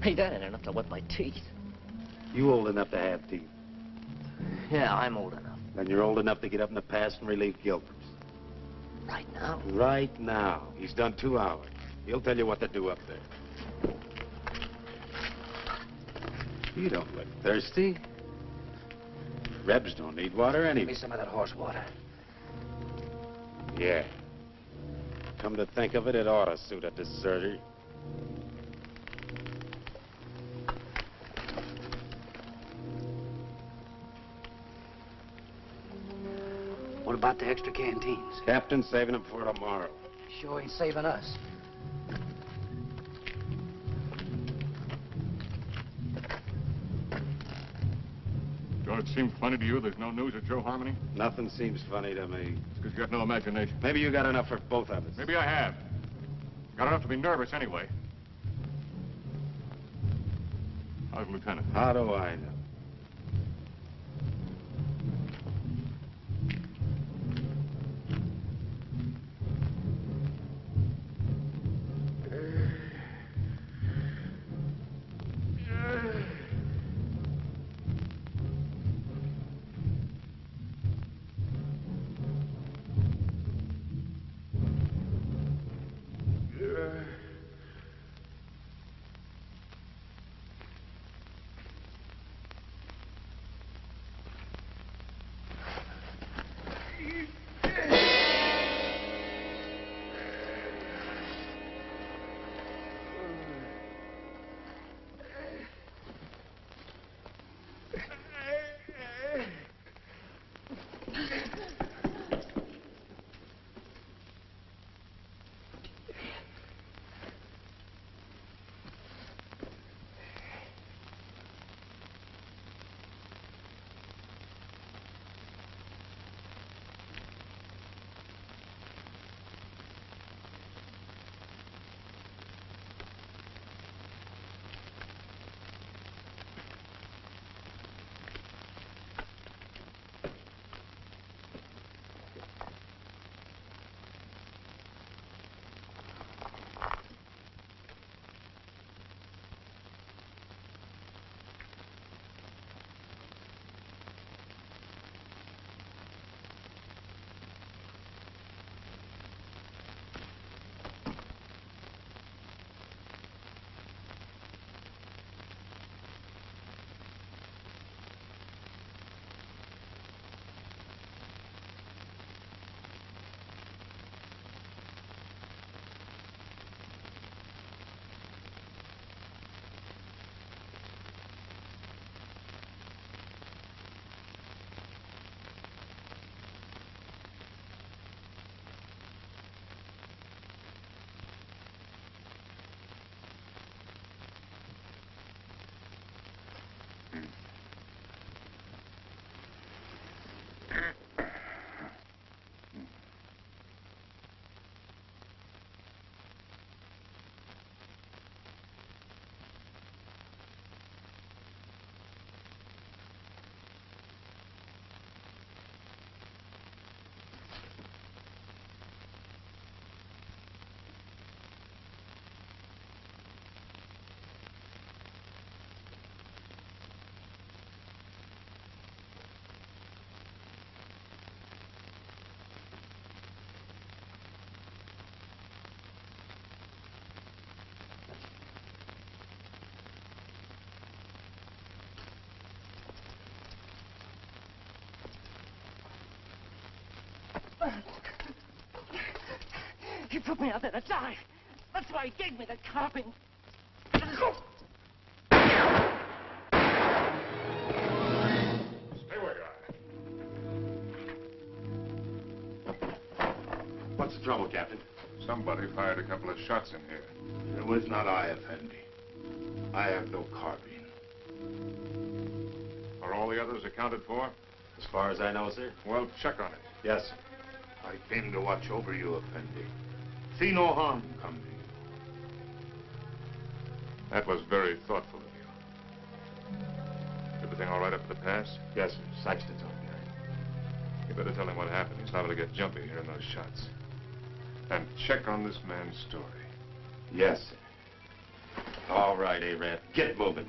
Hey, that ain't enough to wet my teeth. You old enough to have teeth. Yeah, I'm old enough. Then you're old enough to get up in the past and relieve Gilbert. Right now? Right now. He's done 2 hours. He'll tell you what to do up there. You don't look thirsty. Rebs don't need water Give anyway. me some of that horse water. Yeah. Come to think of it, it ought to suit a deserter. What about the extra canteens? Captain's saving them for tomorrow. Sure ain't saving us. Don't it seem funny to you there's no news of Joe Harmony? Nothing seems funny to me. It's because you got no imagination. Maybe you got enough for both of us. Maybe I have. Got enough to be nervous anyway. How's the Lieutenant? How do I know? He put me out there to die. That's why he gave me the carping. Stay where you are. What's the trouble, Captain? Somebody fired a couple of shots in here. It was not I, Effendi. I have no carbine. Are all the others accounted for? As far as I know, sir. Well, check on it. Yes, sir. I came to watch over you, Effendi. See no harm come to you. That was very thoughtful of you. Everything all right up at the pass? Yes, sir. Saxton's on there. You better tell him what happened. He's liable to get jumpy hearing those shots. And check on this man's story. Yes, sir. All right, Arab. Get moving.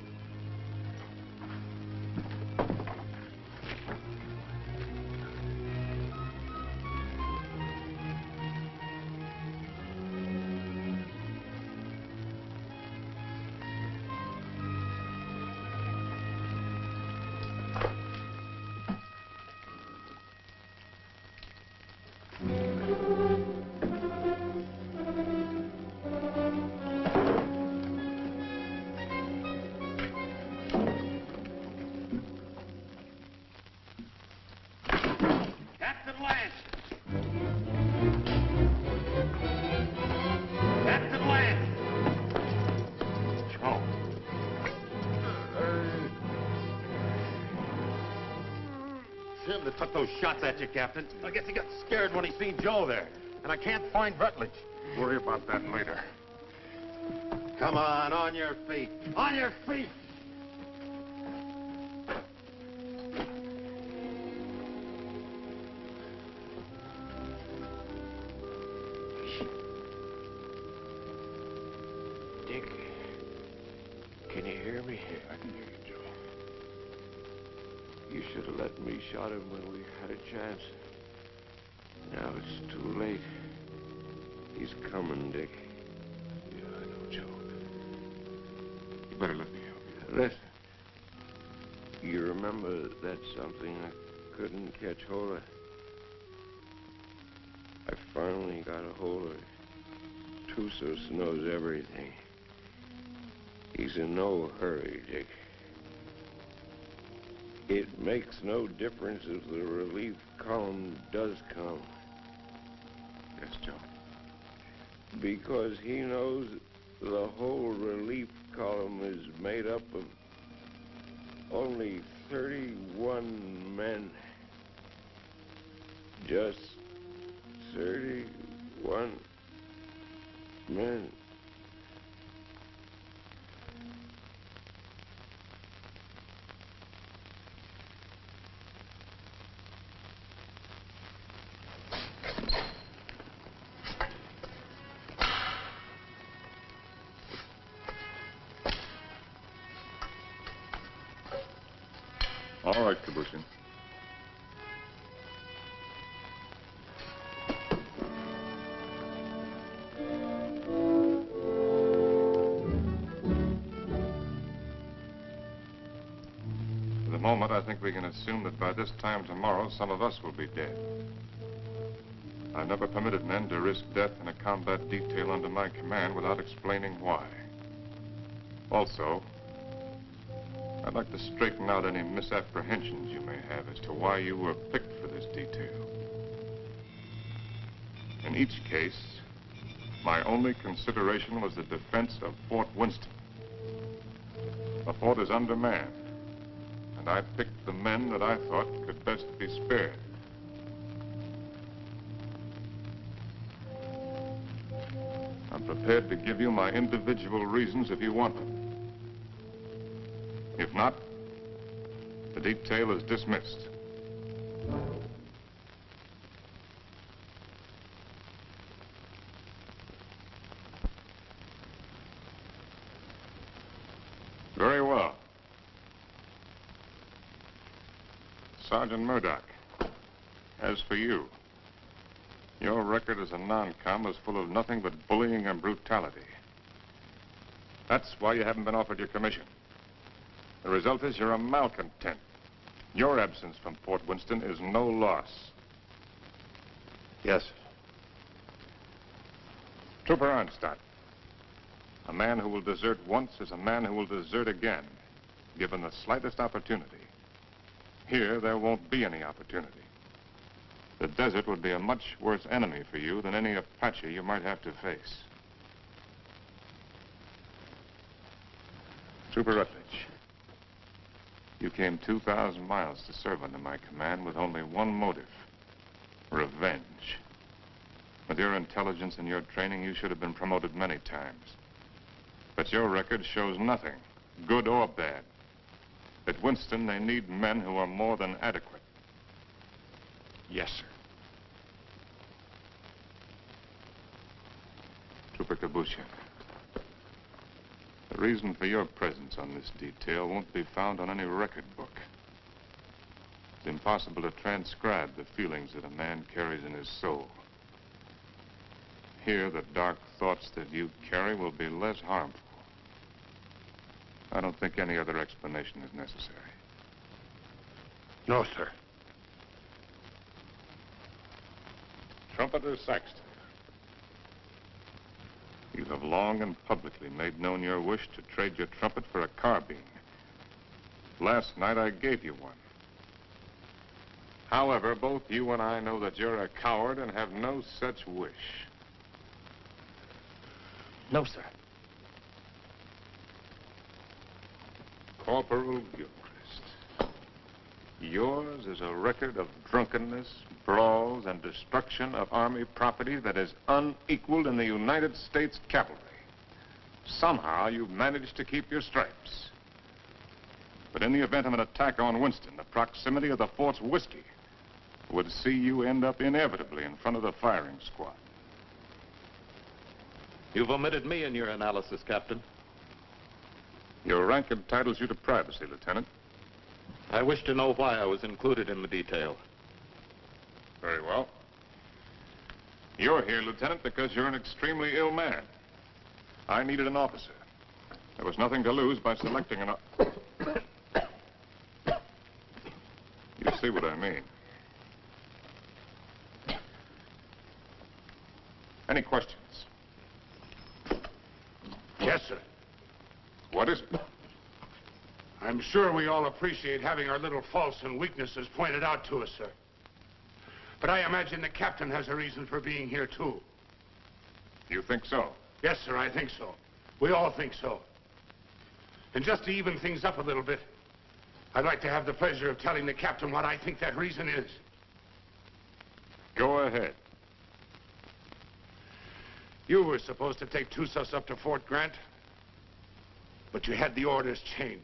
Captain Lance! Captain Lance! Joe. Him that took those shots at you, Captain. I guess he got scared when he seen Joe there. And I can't find Rutledge. Worry about that later. Come on your feet. On your feet! Dick, can you hear me? I can hear you, Joe. You should have let me shot him when we had a chance. Now it's too late. He's coming, Dick. Yeah, I know, Joe. You better let me help you. Listen. You remember that something I couldn't catch hold of? I finally got a hold of it. Tussos knows everything. He's in no hurry, Dick. It makes no difference if the relief column does come. Yes, Joe. Because he knows the whole relief column is made up of only 31 men. Just 31 men. All right, Kabushin. For the moment, I think we can assume that by this time tomorrow, some of us will be dead. I've never permitted men to risk death in a combat detail under my command without explaining why. Also, I'd like to straighten out any misapprehensions you may have as to why you were picked for this detail. In each case, my only consideration was the defense of Fort Winston. The fort is undermanned, And I picked the men that I thought could best be spared. I'm prepared to give you my individual reasons if you want them. If not, the detail is dismissed. Very well. Sergeant Murdoch, as for you, your record as a non-com is full of nothing but bullying and brutality. That's why you haven't been offered your commission. The result is you're a malcontent. Your absence from Fort Winston is no loss. Yes, sir. Trooper Arnstadt, a man who will desert once is a man who will desert again, given the slightest opportunity. Here, there won't be any opportunity. The desert would be a much worse enemy for you than any Apache you might have to face. Trooper Rutledge, you came 2,000 miles to serve under my command with only one motive: revenge. With your intelligence and your training, you should have been promoted many times. But your record shows nothing, good or bad. At Winston, they need men who are more than adequate. Yes, sir. Trooper Kabushin, the reason for your presence on this detail won't be found on any record book. It's impossible to transcribe the feelings that a man carries in his soul. Here, the dark thoughts that you carry will be less harmful. I don't think any other explanation is necessary. No, sir. Trumpeter Saxton, you have long and publicly made known your wish to trade your trumpet for a carbine. Last night, I gave you one. However, both you and I know that you're a coward and have no such wish. No, sir. Corporal Gilchrist, yours is a record of drunkenness, brawls, and destruction of Army property that is unequaled in the United States cavalry. Somehow, you've managed to keep your stripes. But in the event of an attack on Winston, the proximity of the fort's whiskey would see you end up inevitably in front of the firing squad. You've omitted me in your analysis, Captain. Your rank entitles you to privacy, Lieutenant. I wish to know why I was included in the detail. Very well. You're here, Lieutenant, because you're an extremely ill man. I needed an officer. There was nothing to lose by selecting an... You see what I mean. Any questions? Yes, sir. What is it? I'm sure we all appreciate having our little faults and weaknesses pointed out to us, sir. But I imagine the captain has a reason for being here, too. You think so? Yes, sir, I think so. We all think so. And just to even things up a little bit, I'd like to have the pleasure of telling the captain what I think that reason is. Go ahead. You were supposed to take Tussos up to Fort Grant, but you had the orders changed.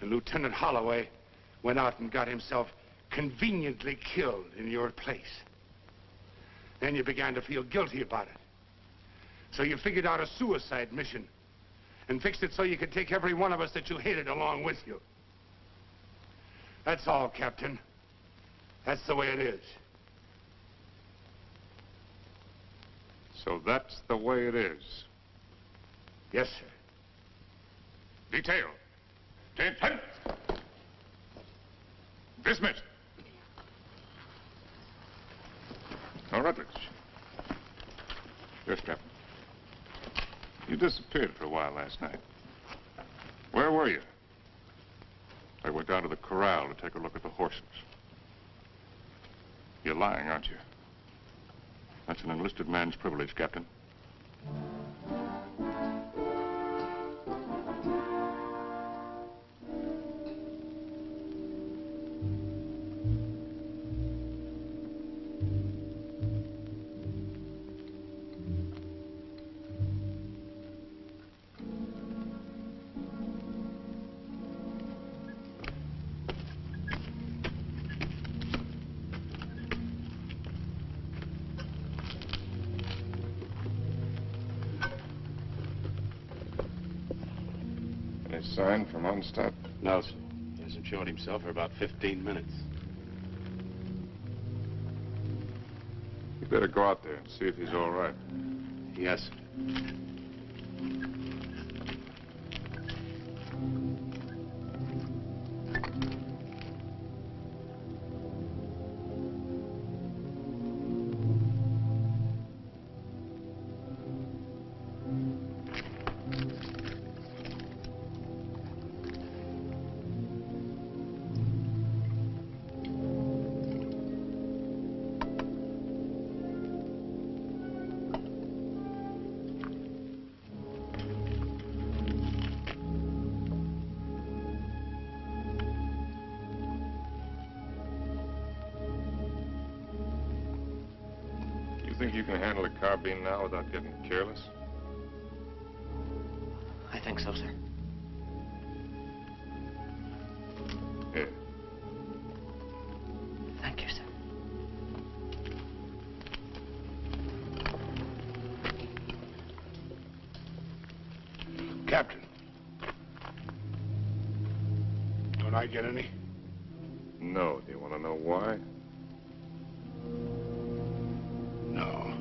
And Lieutenant Holloway went out and got himself conveniently killed in your place. Then you began to feel guilty about it. So you figured out a suicide mission and fixed it so you could take every one of us that you hated along with you. That's all, Captain. That's the way it is. So that's the way it is. Yes, sir. Detail. Ten. Dismissed. Now, Rutledge. Yes, Captain. You disappeared for a while last night. Where were you? I went down to the corral to take a look at the horses. You're lying, aren't you? That's an enlisted man's privilege, Captain. sign from Onstadt? No, sir. He hasn't showed himself for about 15 minutes. You better go out there and see if he's all right. Yes, sir. Think you can handle a carbine now without getting careless? I think so, sir. Here. Thank you, sir. Captain. Don't I get any? No. Do you want to know why? No.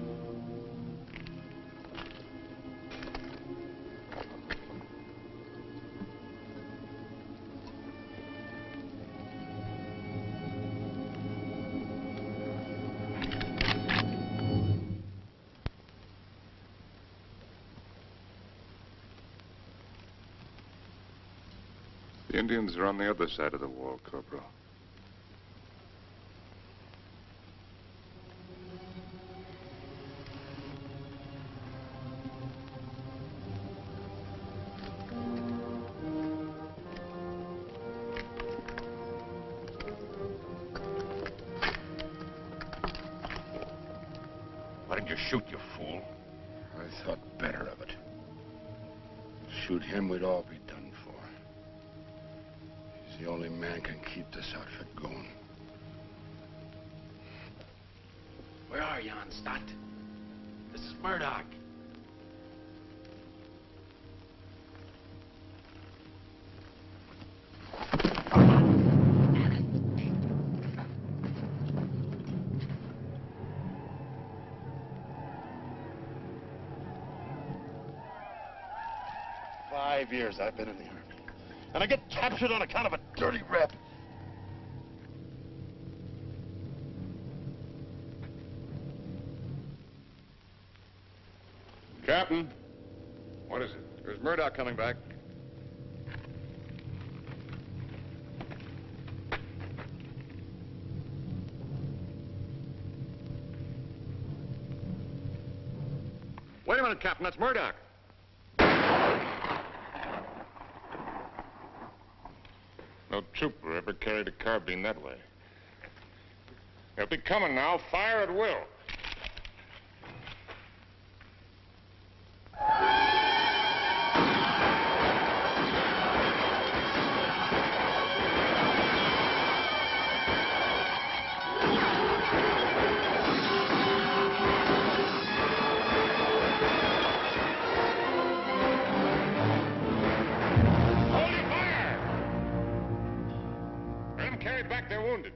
The Indians are on the other side of the wall, Corporal. Why didn't you shoot, you fool? I thought better of it. Shoot him, we'd all be done for. He's the only man can keep this outfit going. Where are you, Onstadt? This is Murdoch. "5 years I've been in the Army. And I get captured on account of a dirty rep. Captain, what is it? There's Murdoch coming back. Wait a minute, Captain, that's Murdoch. No trooper ever carried a carbine that way. They'll be coming now. Fire at will. Carried back their wounded.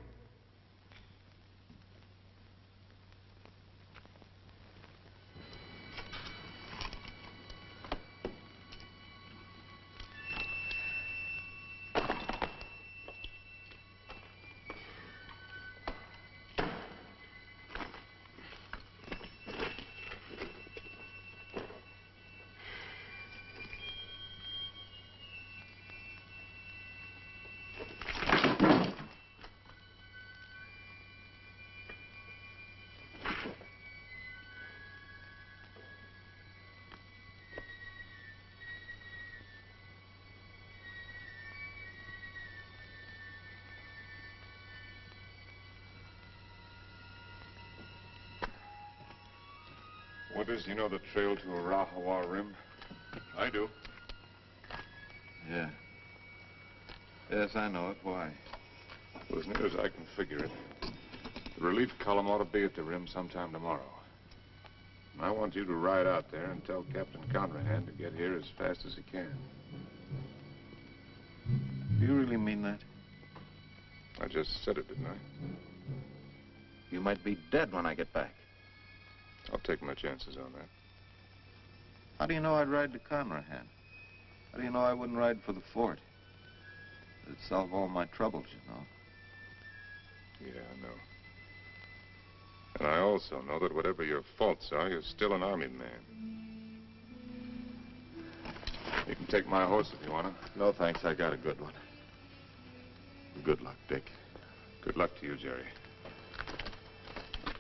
Winters, you know the trail to Arahawa Rim? I do. Yeah. Yes, I know it. Why? Well, as near as I can figure it, the relief column ought to be at the rim sometime tomorrow. And I want you to ride out there and tell Captain Conrahan to get here as fast as he can. Do you really mean that? I just said it, didn't I? You might be dead when I get back. I'll take my chances on that. How do you know I'd ride to Conrahan? How do you know I wouldn't ride for the fort? It'd solve all my troubles, you know. Yeah, I know. And I also know that whatever your faults are, you're still an army man. You can take my horse if you want to. No, thanks. I got a good one. Good luck, Dick. Good luck to you, Jerry.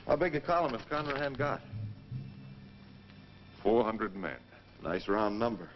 How big a column has Conrahan got? 400 men. Nice round number.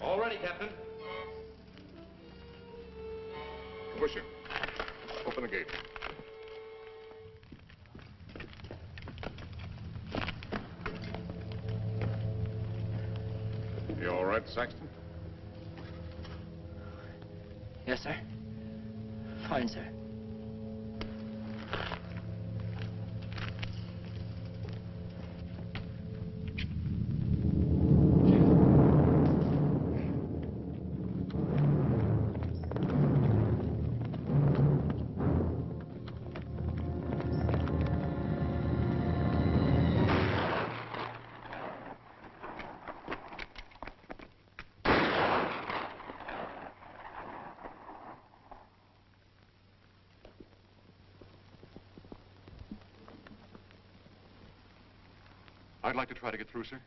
All ready, Captain. Busher, open the gate. You all right, Saxton? Yes, sir. Fine, sir. I'd like to try to get through, sir.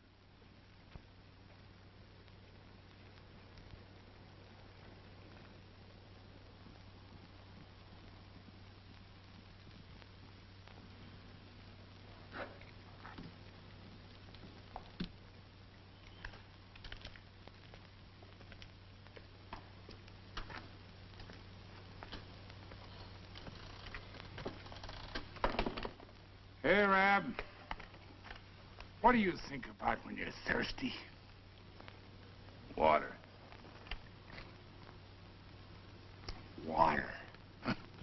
Hey, Rab. What do you think about when you're thirsty? Water. Water.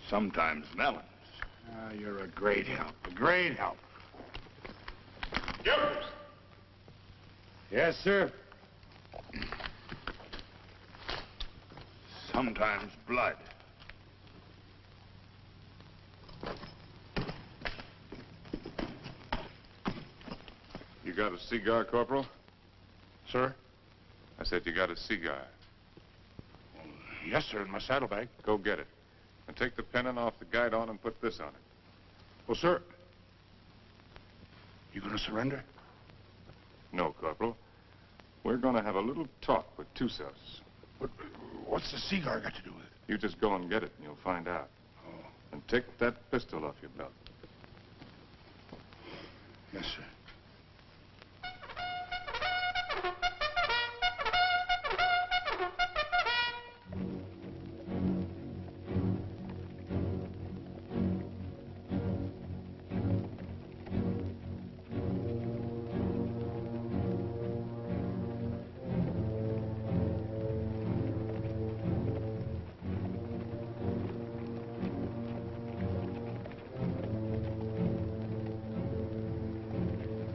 Sometimes melons. Ah, you're a great help. A great help. Gilbert! Yes, sir. Sometimes blood. You got a cigar, Corporal? Sir? I said you got a cigar. Yes, sir, in my saddlebag. Go get it. And take the pennon off the guidon and put this on it. Well, sir, you gonna surrender? No, Corporal. We're gonna have a little talk with Tussos. What's the cigar got to do with it? You just go and get it and you'll find out. Oh. And take that pistol off your belt. Yes, sir.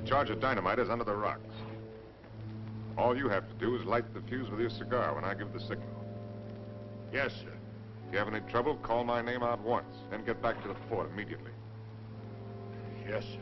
Charge of dynamite is under the rocks. All you have to do is light the fuse with your cigar when I give the signal. Yes, sir. If you have any trouble, call my name out once, then get back to the fort immediately. Yes, sir.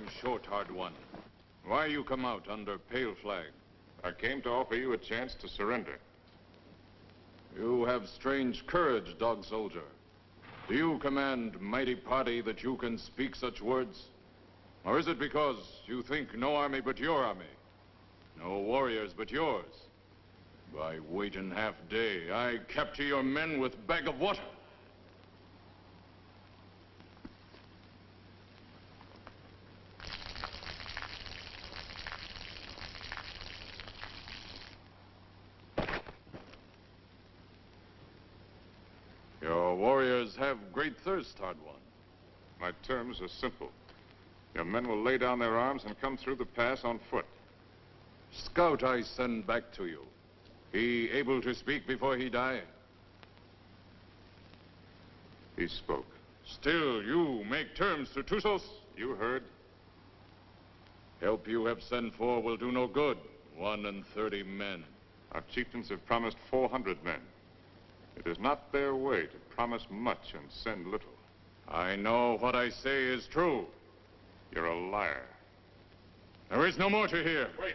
short, hard one. Why you come out under pale flag? I came to offer you a chance to surrender. You have strange courage, dog soldier. Do you command mighty party that you can speak such words? Or is it because you think no army but your army? No warriors but yours? By waiting half day, I capture your men with bag of water. Your warriors have great thirst, hard one. My terms are simple. Your men will lay down their arms and come through the pass on foot. Scout I send back to you. He able to speak before he die? He spoke. Still, you make terms to Tussos? You heard. Help you have sent for will do no good. 31 men. Our chieftains have promised 400 men. It is not their way to promise much and send little. I know what I say is true. You're a liar. There is no more to hear. Wait.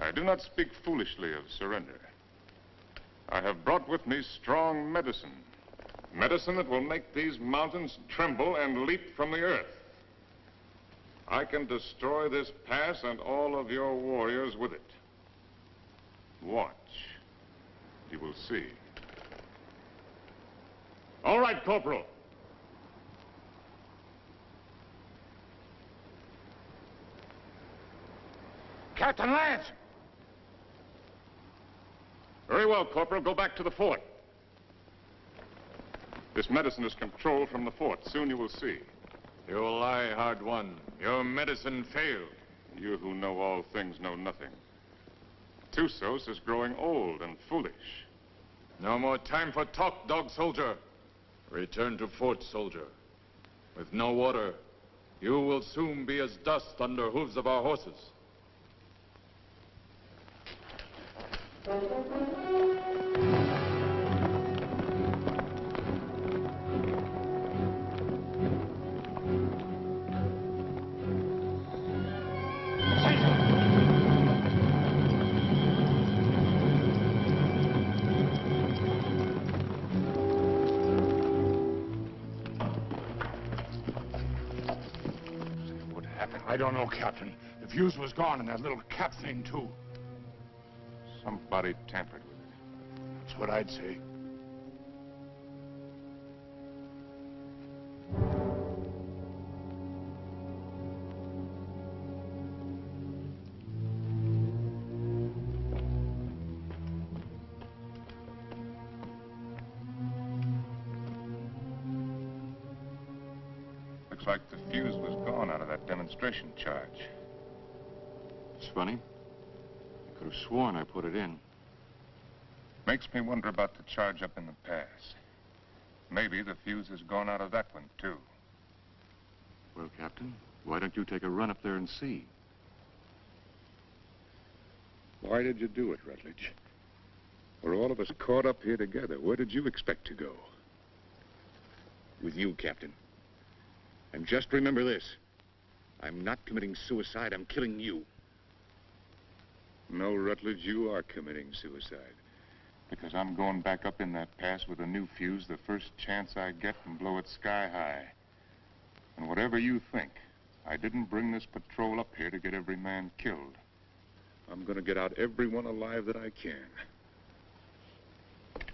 I do not speak foolishly of surrender. I have brought with me strong medicine. Medicine that will make these mountains tremble and leap from the earth. I can destroy this pass and all of your warriors with it. Watch. You will see. All right, Corporal. Captain Lance! Very well, Corporal. Go back to the fort. This medicine is controlled from the fort. Soon you will see. You lie, hard one. Your medicine failed. You who know all things know nothing. Tussos is growing old and foolish. No more time for talk, dog soldier. Return to fort, soldier. With no water, you will soon be as dust under hooves of our horses. I don't know, Captain. The fuse was gone and that little cap thing, too. Somebody tampered with it. That's what I'd say. Looks like the fuse was gone out of that demonstration charge. It's funny. I could have sworn I put it in. Makes me wonder about the charge up in the pass. Maybe the fuse has gone out of that one, too. Well, Captain, why don't you take a run up there and see? Why did you do it, Rutledge? We're all of us caught up here together. Where did you expect to go? With you, Captain. And just remember this. I'm not committing suicide, I'm killing you. No, Rutledge, you are committing suicide. Because I'm going back up in that pass with a new fuse the first chance I get and blow it sky high. And whatever you think, I didn't bring this patrol up here to get every man killed. I'm going to get out everyone alive that I can.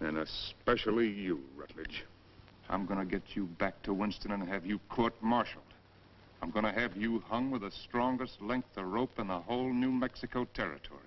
And especially you, Rutledge. I'm going to get you back to Winston and have you court-martialed. I'm going to have you hung with the strongest length of rope in the whole New Mexico territory.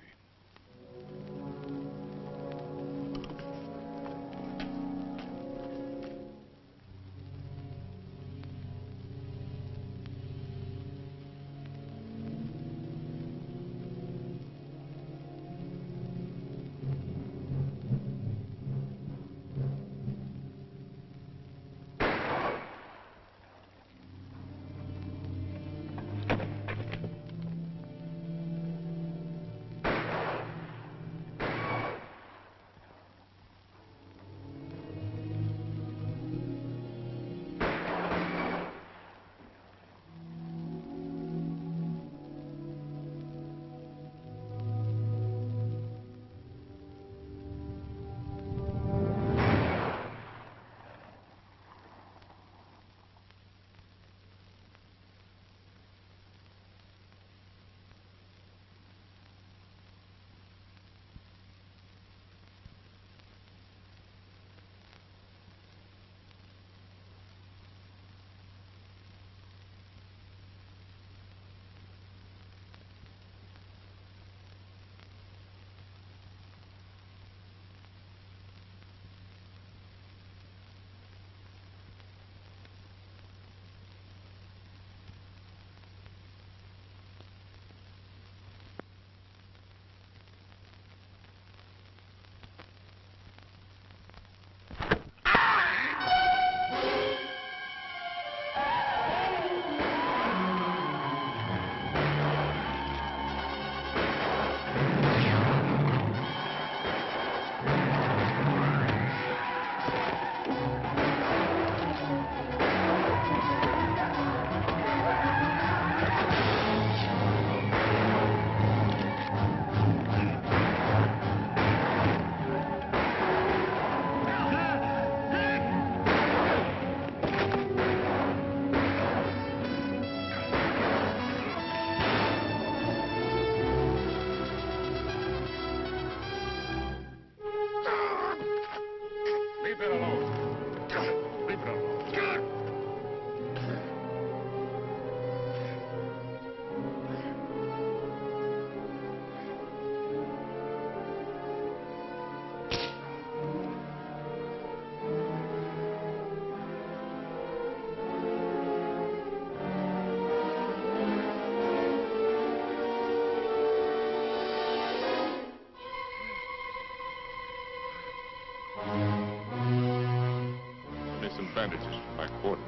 some bandages from my quarters.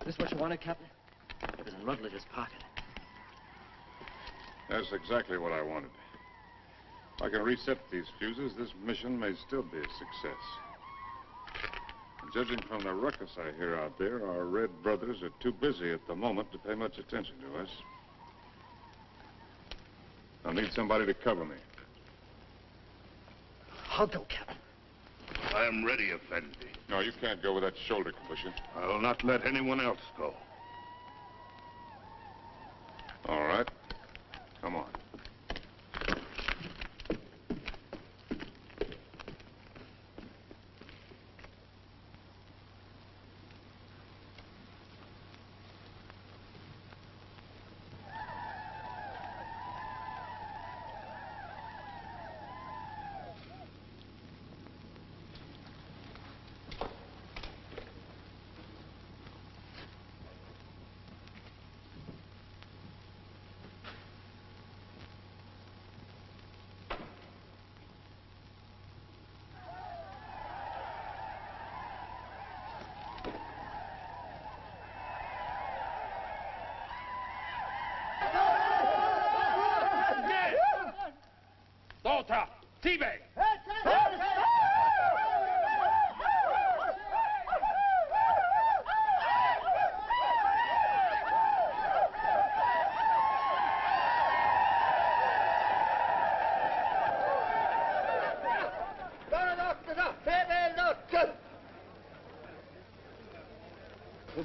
This what you wanted, Captain? It was in Rutledge's pocket. That's exactly what I wanted. If I can reset these fuses, this mission may still be a success. Judging from the ruckus I hear out there, our Red brothers are too busy at the moment to pay much attention to us. I'll need somebody to cover me. I'll go, Captain. I am ready, Effendi. No, you can't go with that shoulder cushion. I will not let anyone else go. All right. Come on. Volta! T-Bay!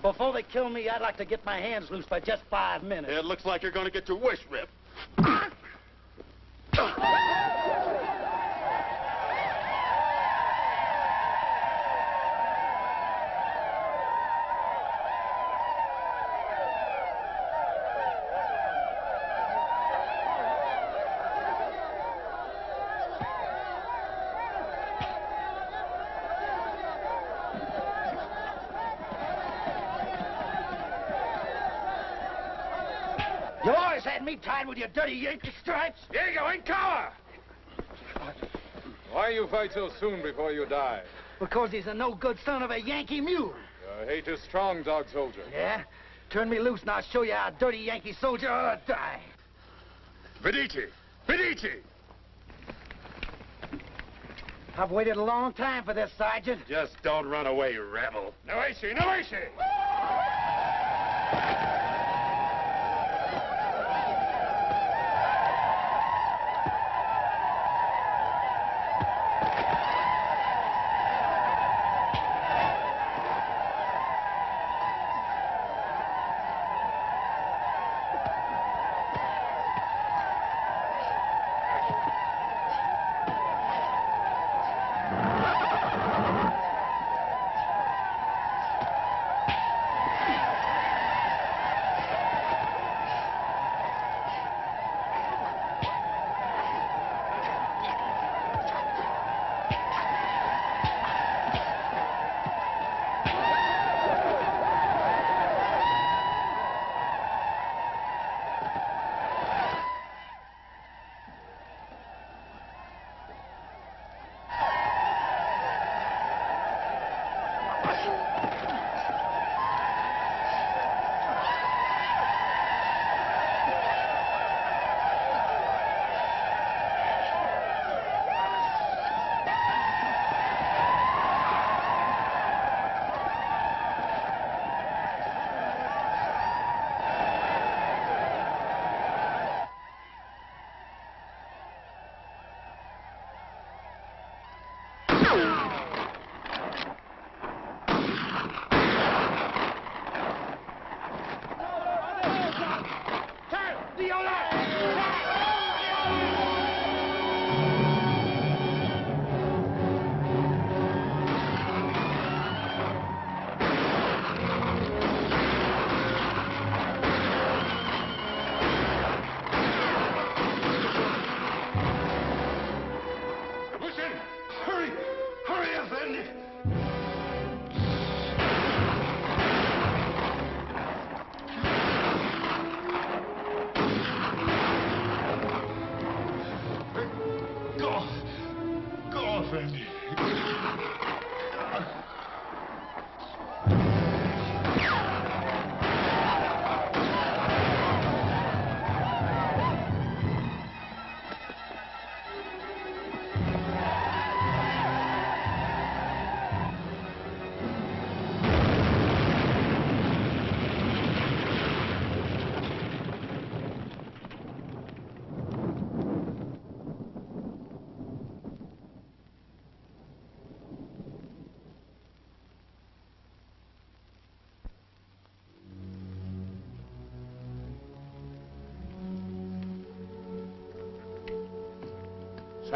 Before they kill me, I'd like to get my hands loose for just 5 minutes. It looks like you're going to get your wish ripped. You always had me tied with your dirty Yankee stripes. Diego, in cover! Why you fight so soon before you die? Because he's a no-good son of a Yankee mule. Your hate is strong, dog soldier. Yeah? Turn me loose and I'll show you how a dirty Yankee soldier ought to die. Medici! Medici! I've waited a long time for this, Sergeant. Just don't run away, rebel. No issue, no issue!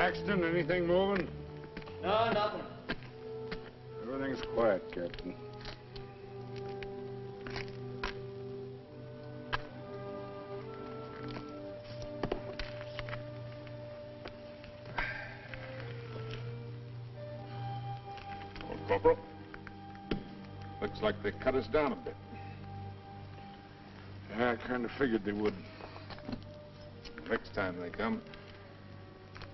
Paxton, anything moving? No, nothing. Everything's quiet, Captain. Oh, Corporal. Looks like they cut us down a bit. Yeah, I kind of figured they would. Next time they come,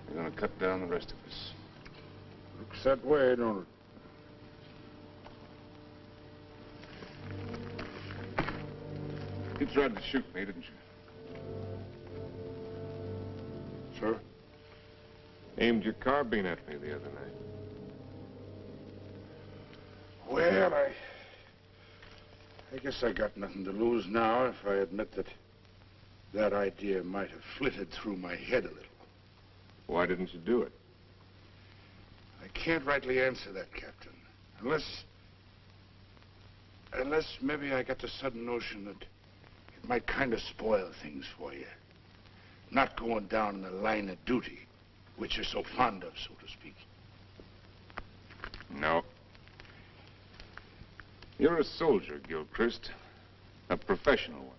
they're going to cut down the rest of us. Looks that way, don't it? You tried to shoot me, didn't you? Sir? Aimed your carbine at me the other night. Well, I guess I got nothing to lose now if I admit that idea might have flitted through my head a little. Why didn't you do it? I can't rightly answer that, Captain. Unless maybe I got the sudden notion that it might kind of spoil things for you. Not going down in the line of duty, which you're so fond of, so to speak. No. You're a soldier, Gilchrist. A professional one.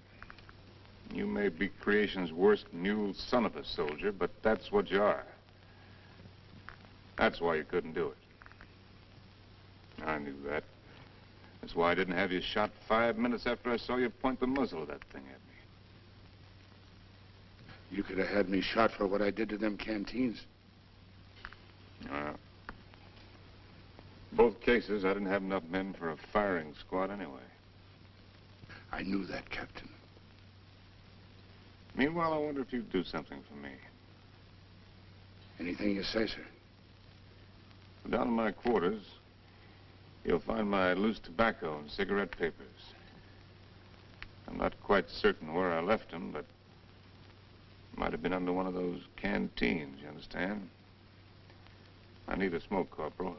You may be creation's worst mule son of a soldier, but that's what you are. That's why you couldn't do it. I knew that. That's why I didn't have you shot 5 minutes after I saw you point the muzzle of that thing at me. You could have had me shot for what I did to them canteens. Both cases, I didn't have enough men for a firing squad anyway. I knew that, Captain. Meanwhile, I wonder if you'd do something for me. Anything you say, sir. Down in my quarters, you'll find my loose tobacco and cigarette papers. I'm not quite certain where I left them, but it might have been under one of those canteens, you understand? I need a smoke, Corporal.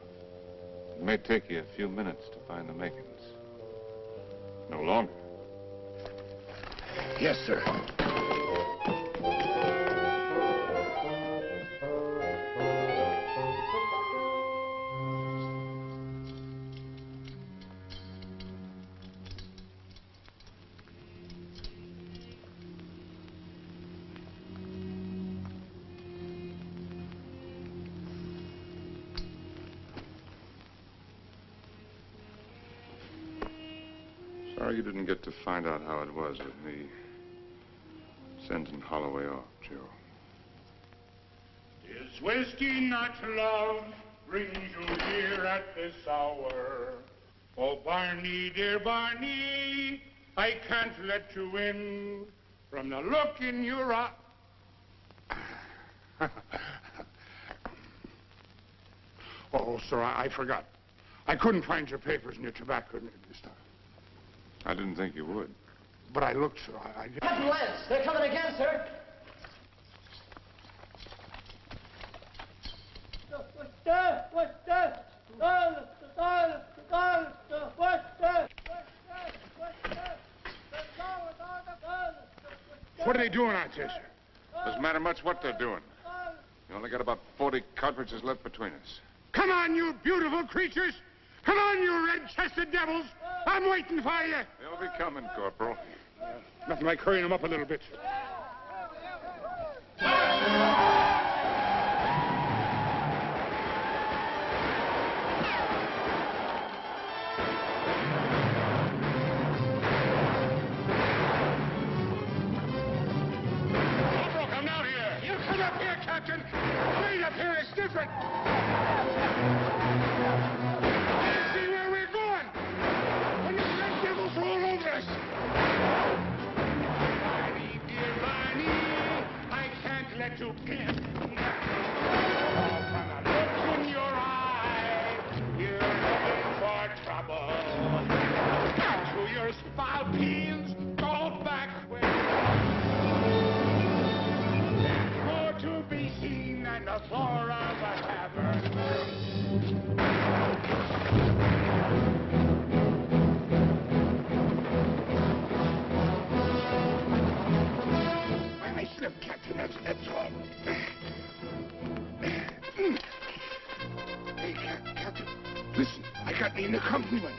It may take you a few minutes to find the makings. No longer. Yes, sir. Sorry you didn't get to find out how it was with me sending Holloway off, Joe. Is whiskey not love brings you here at this hour? Oh, Barney, dear Barney, I can't let you in from the look in your eye. Oh, sir, I forgot. I couldn't find your papers and your tobacco this time. I didn't think you would. But I looked, sir. Captain Lance, they're coming again, sir. What are they doing out there, sir? Doesn't matter much what they're doing. We only got about 40 cartridges left between us. Come on, you beautiful creatures! Come on, you red-chested devils! I'm waiting for you! They'll be coming, Corporal. Nothing like hurrying them up a little bit. Corporal, come down here! You come up here, Captain! Straight up here is different! See where we're going! When the red devils roll over us! Barney, dear Barney, I can't let you in. From the look in your eye, you're headed for trouble. To your spalpeens, go back where there's more to be seen than the floor of a tavern. I slipped, Captain. That's all. countrymen.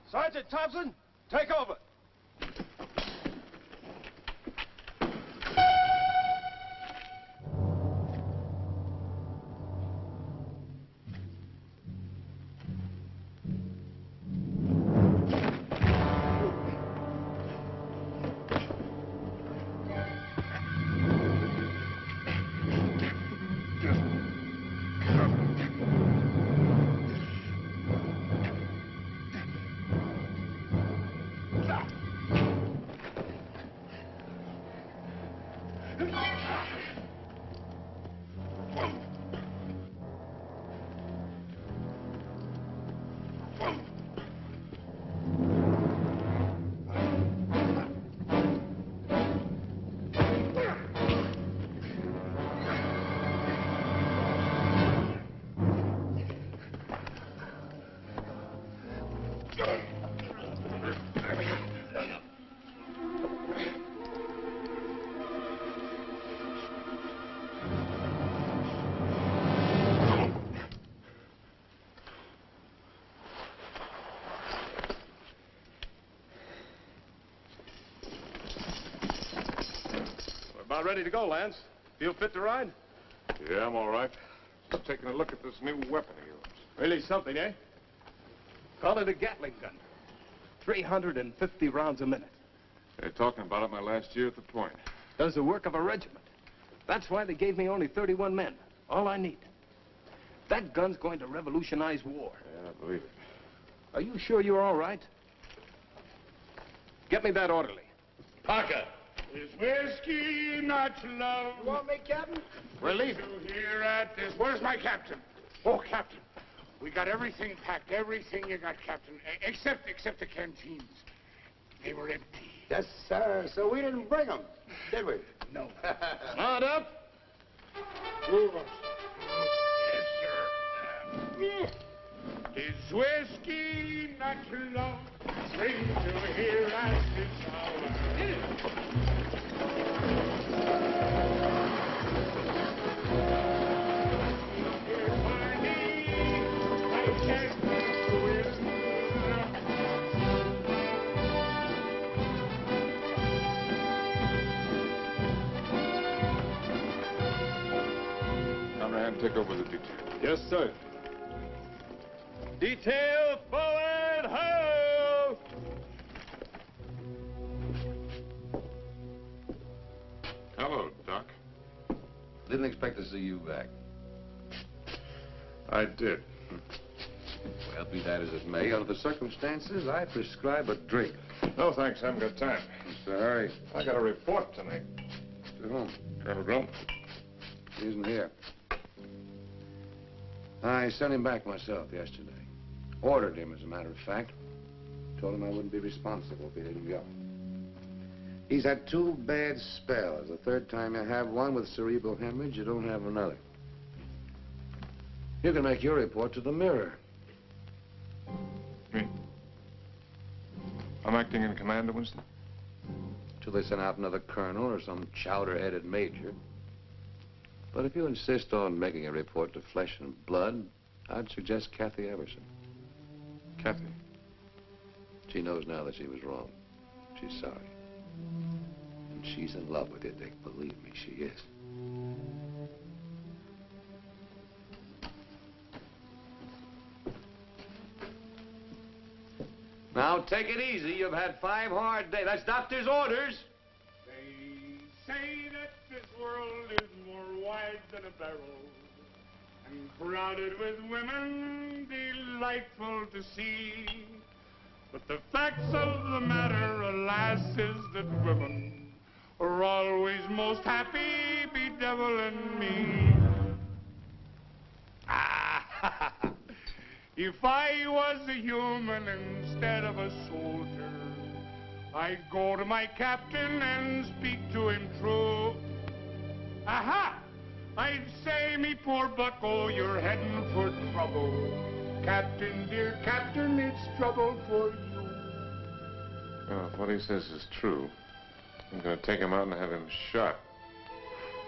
Sergeant Thompson, take over. About ready to go, Lance. Feel fit to ride? Yeah, I'm all right. Just taking a look at this new weapon of yours. Really something, eh? Call it a Gatling gun. 350 rounds a minute. They're talking about it my last year at the point. Does the work of a regiment. That's why they gave me only 31 men. All I need. That gun's going to revolutionize war. Yeah, I believe it. Are you sure you're all right? Get me that orderly. Parker. Is whiskey not love? You want me, Captain? We're leaving. Here at this. Where's my captain? Oh, Captain. We got everything packed. Everything you got, Captain. Except the canteens. They were empty. Yes, sir. So we didn't bring them, did we? No. Mount up. Move us. Yes, sir. Is whiskey not love? Bring to here at this hour. Conrad, take over the detail. Yes, sir. Detail forward, ho! Hello, Doc. Didn't expect to see you back. I did. Well, be that as it may, under the circumstances, I prescribe a drink. No, thanks. I haven't got time. Sorry. I got a report tonight. To whom? Colonel Grump. He isn't here. I sent him back myself yesterday. Ordered him, as a matter of fact. Told him I wouldn't be responsible if he didn't go. He's had 2 bad spells. The third time you have one with cerebral hemorrhage, you don't have another. You can make your report to the Mirror. Me? I'm acting in command, Winston? Till they send out another colonel or some chowder-headed major. But if you insist on making a report to Flesh and Blood, I'd suggest Kathy Everson. Kathy? She knows now that she was wrong. She's sorry. And she's in love with you, Dick. Believe me, she is. Now, take it easy. You've had 5 hard days. That's doctor's orders. They say that this world is more wide than a barrel and crowded with women delightful to see. But the facts of the matter, alas, is that women are always most happy bedeviling me. If I was a human instead of a soldier, I'd go to my captain and speak to him true. Aha! I'd say, me poor bucko, you're heading for trouble. Captain, dear captain, it's trouble for you. Well, if what he says is true, I'm going to take him out and have him shot.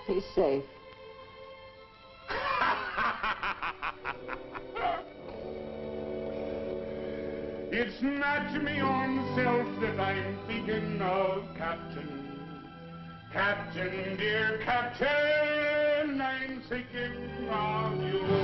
He's safe. It's not me own self that I'm thinking of, Captain. Captain, dear Captain, I'm thinking of you.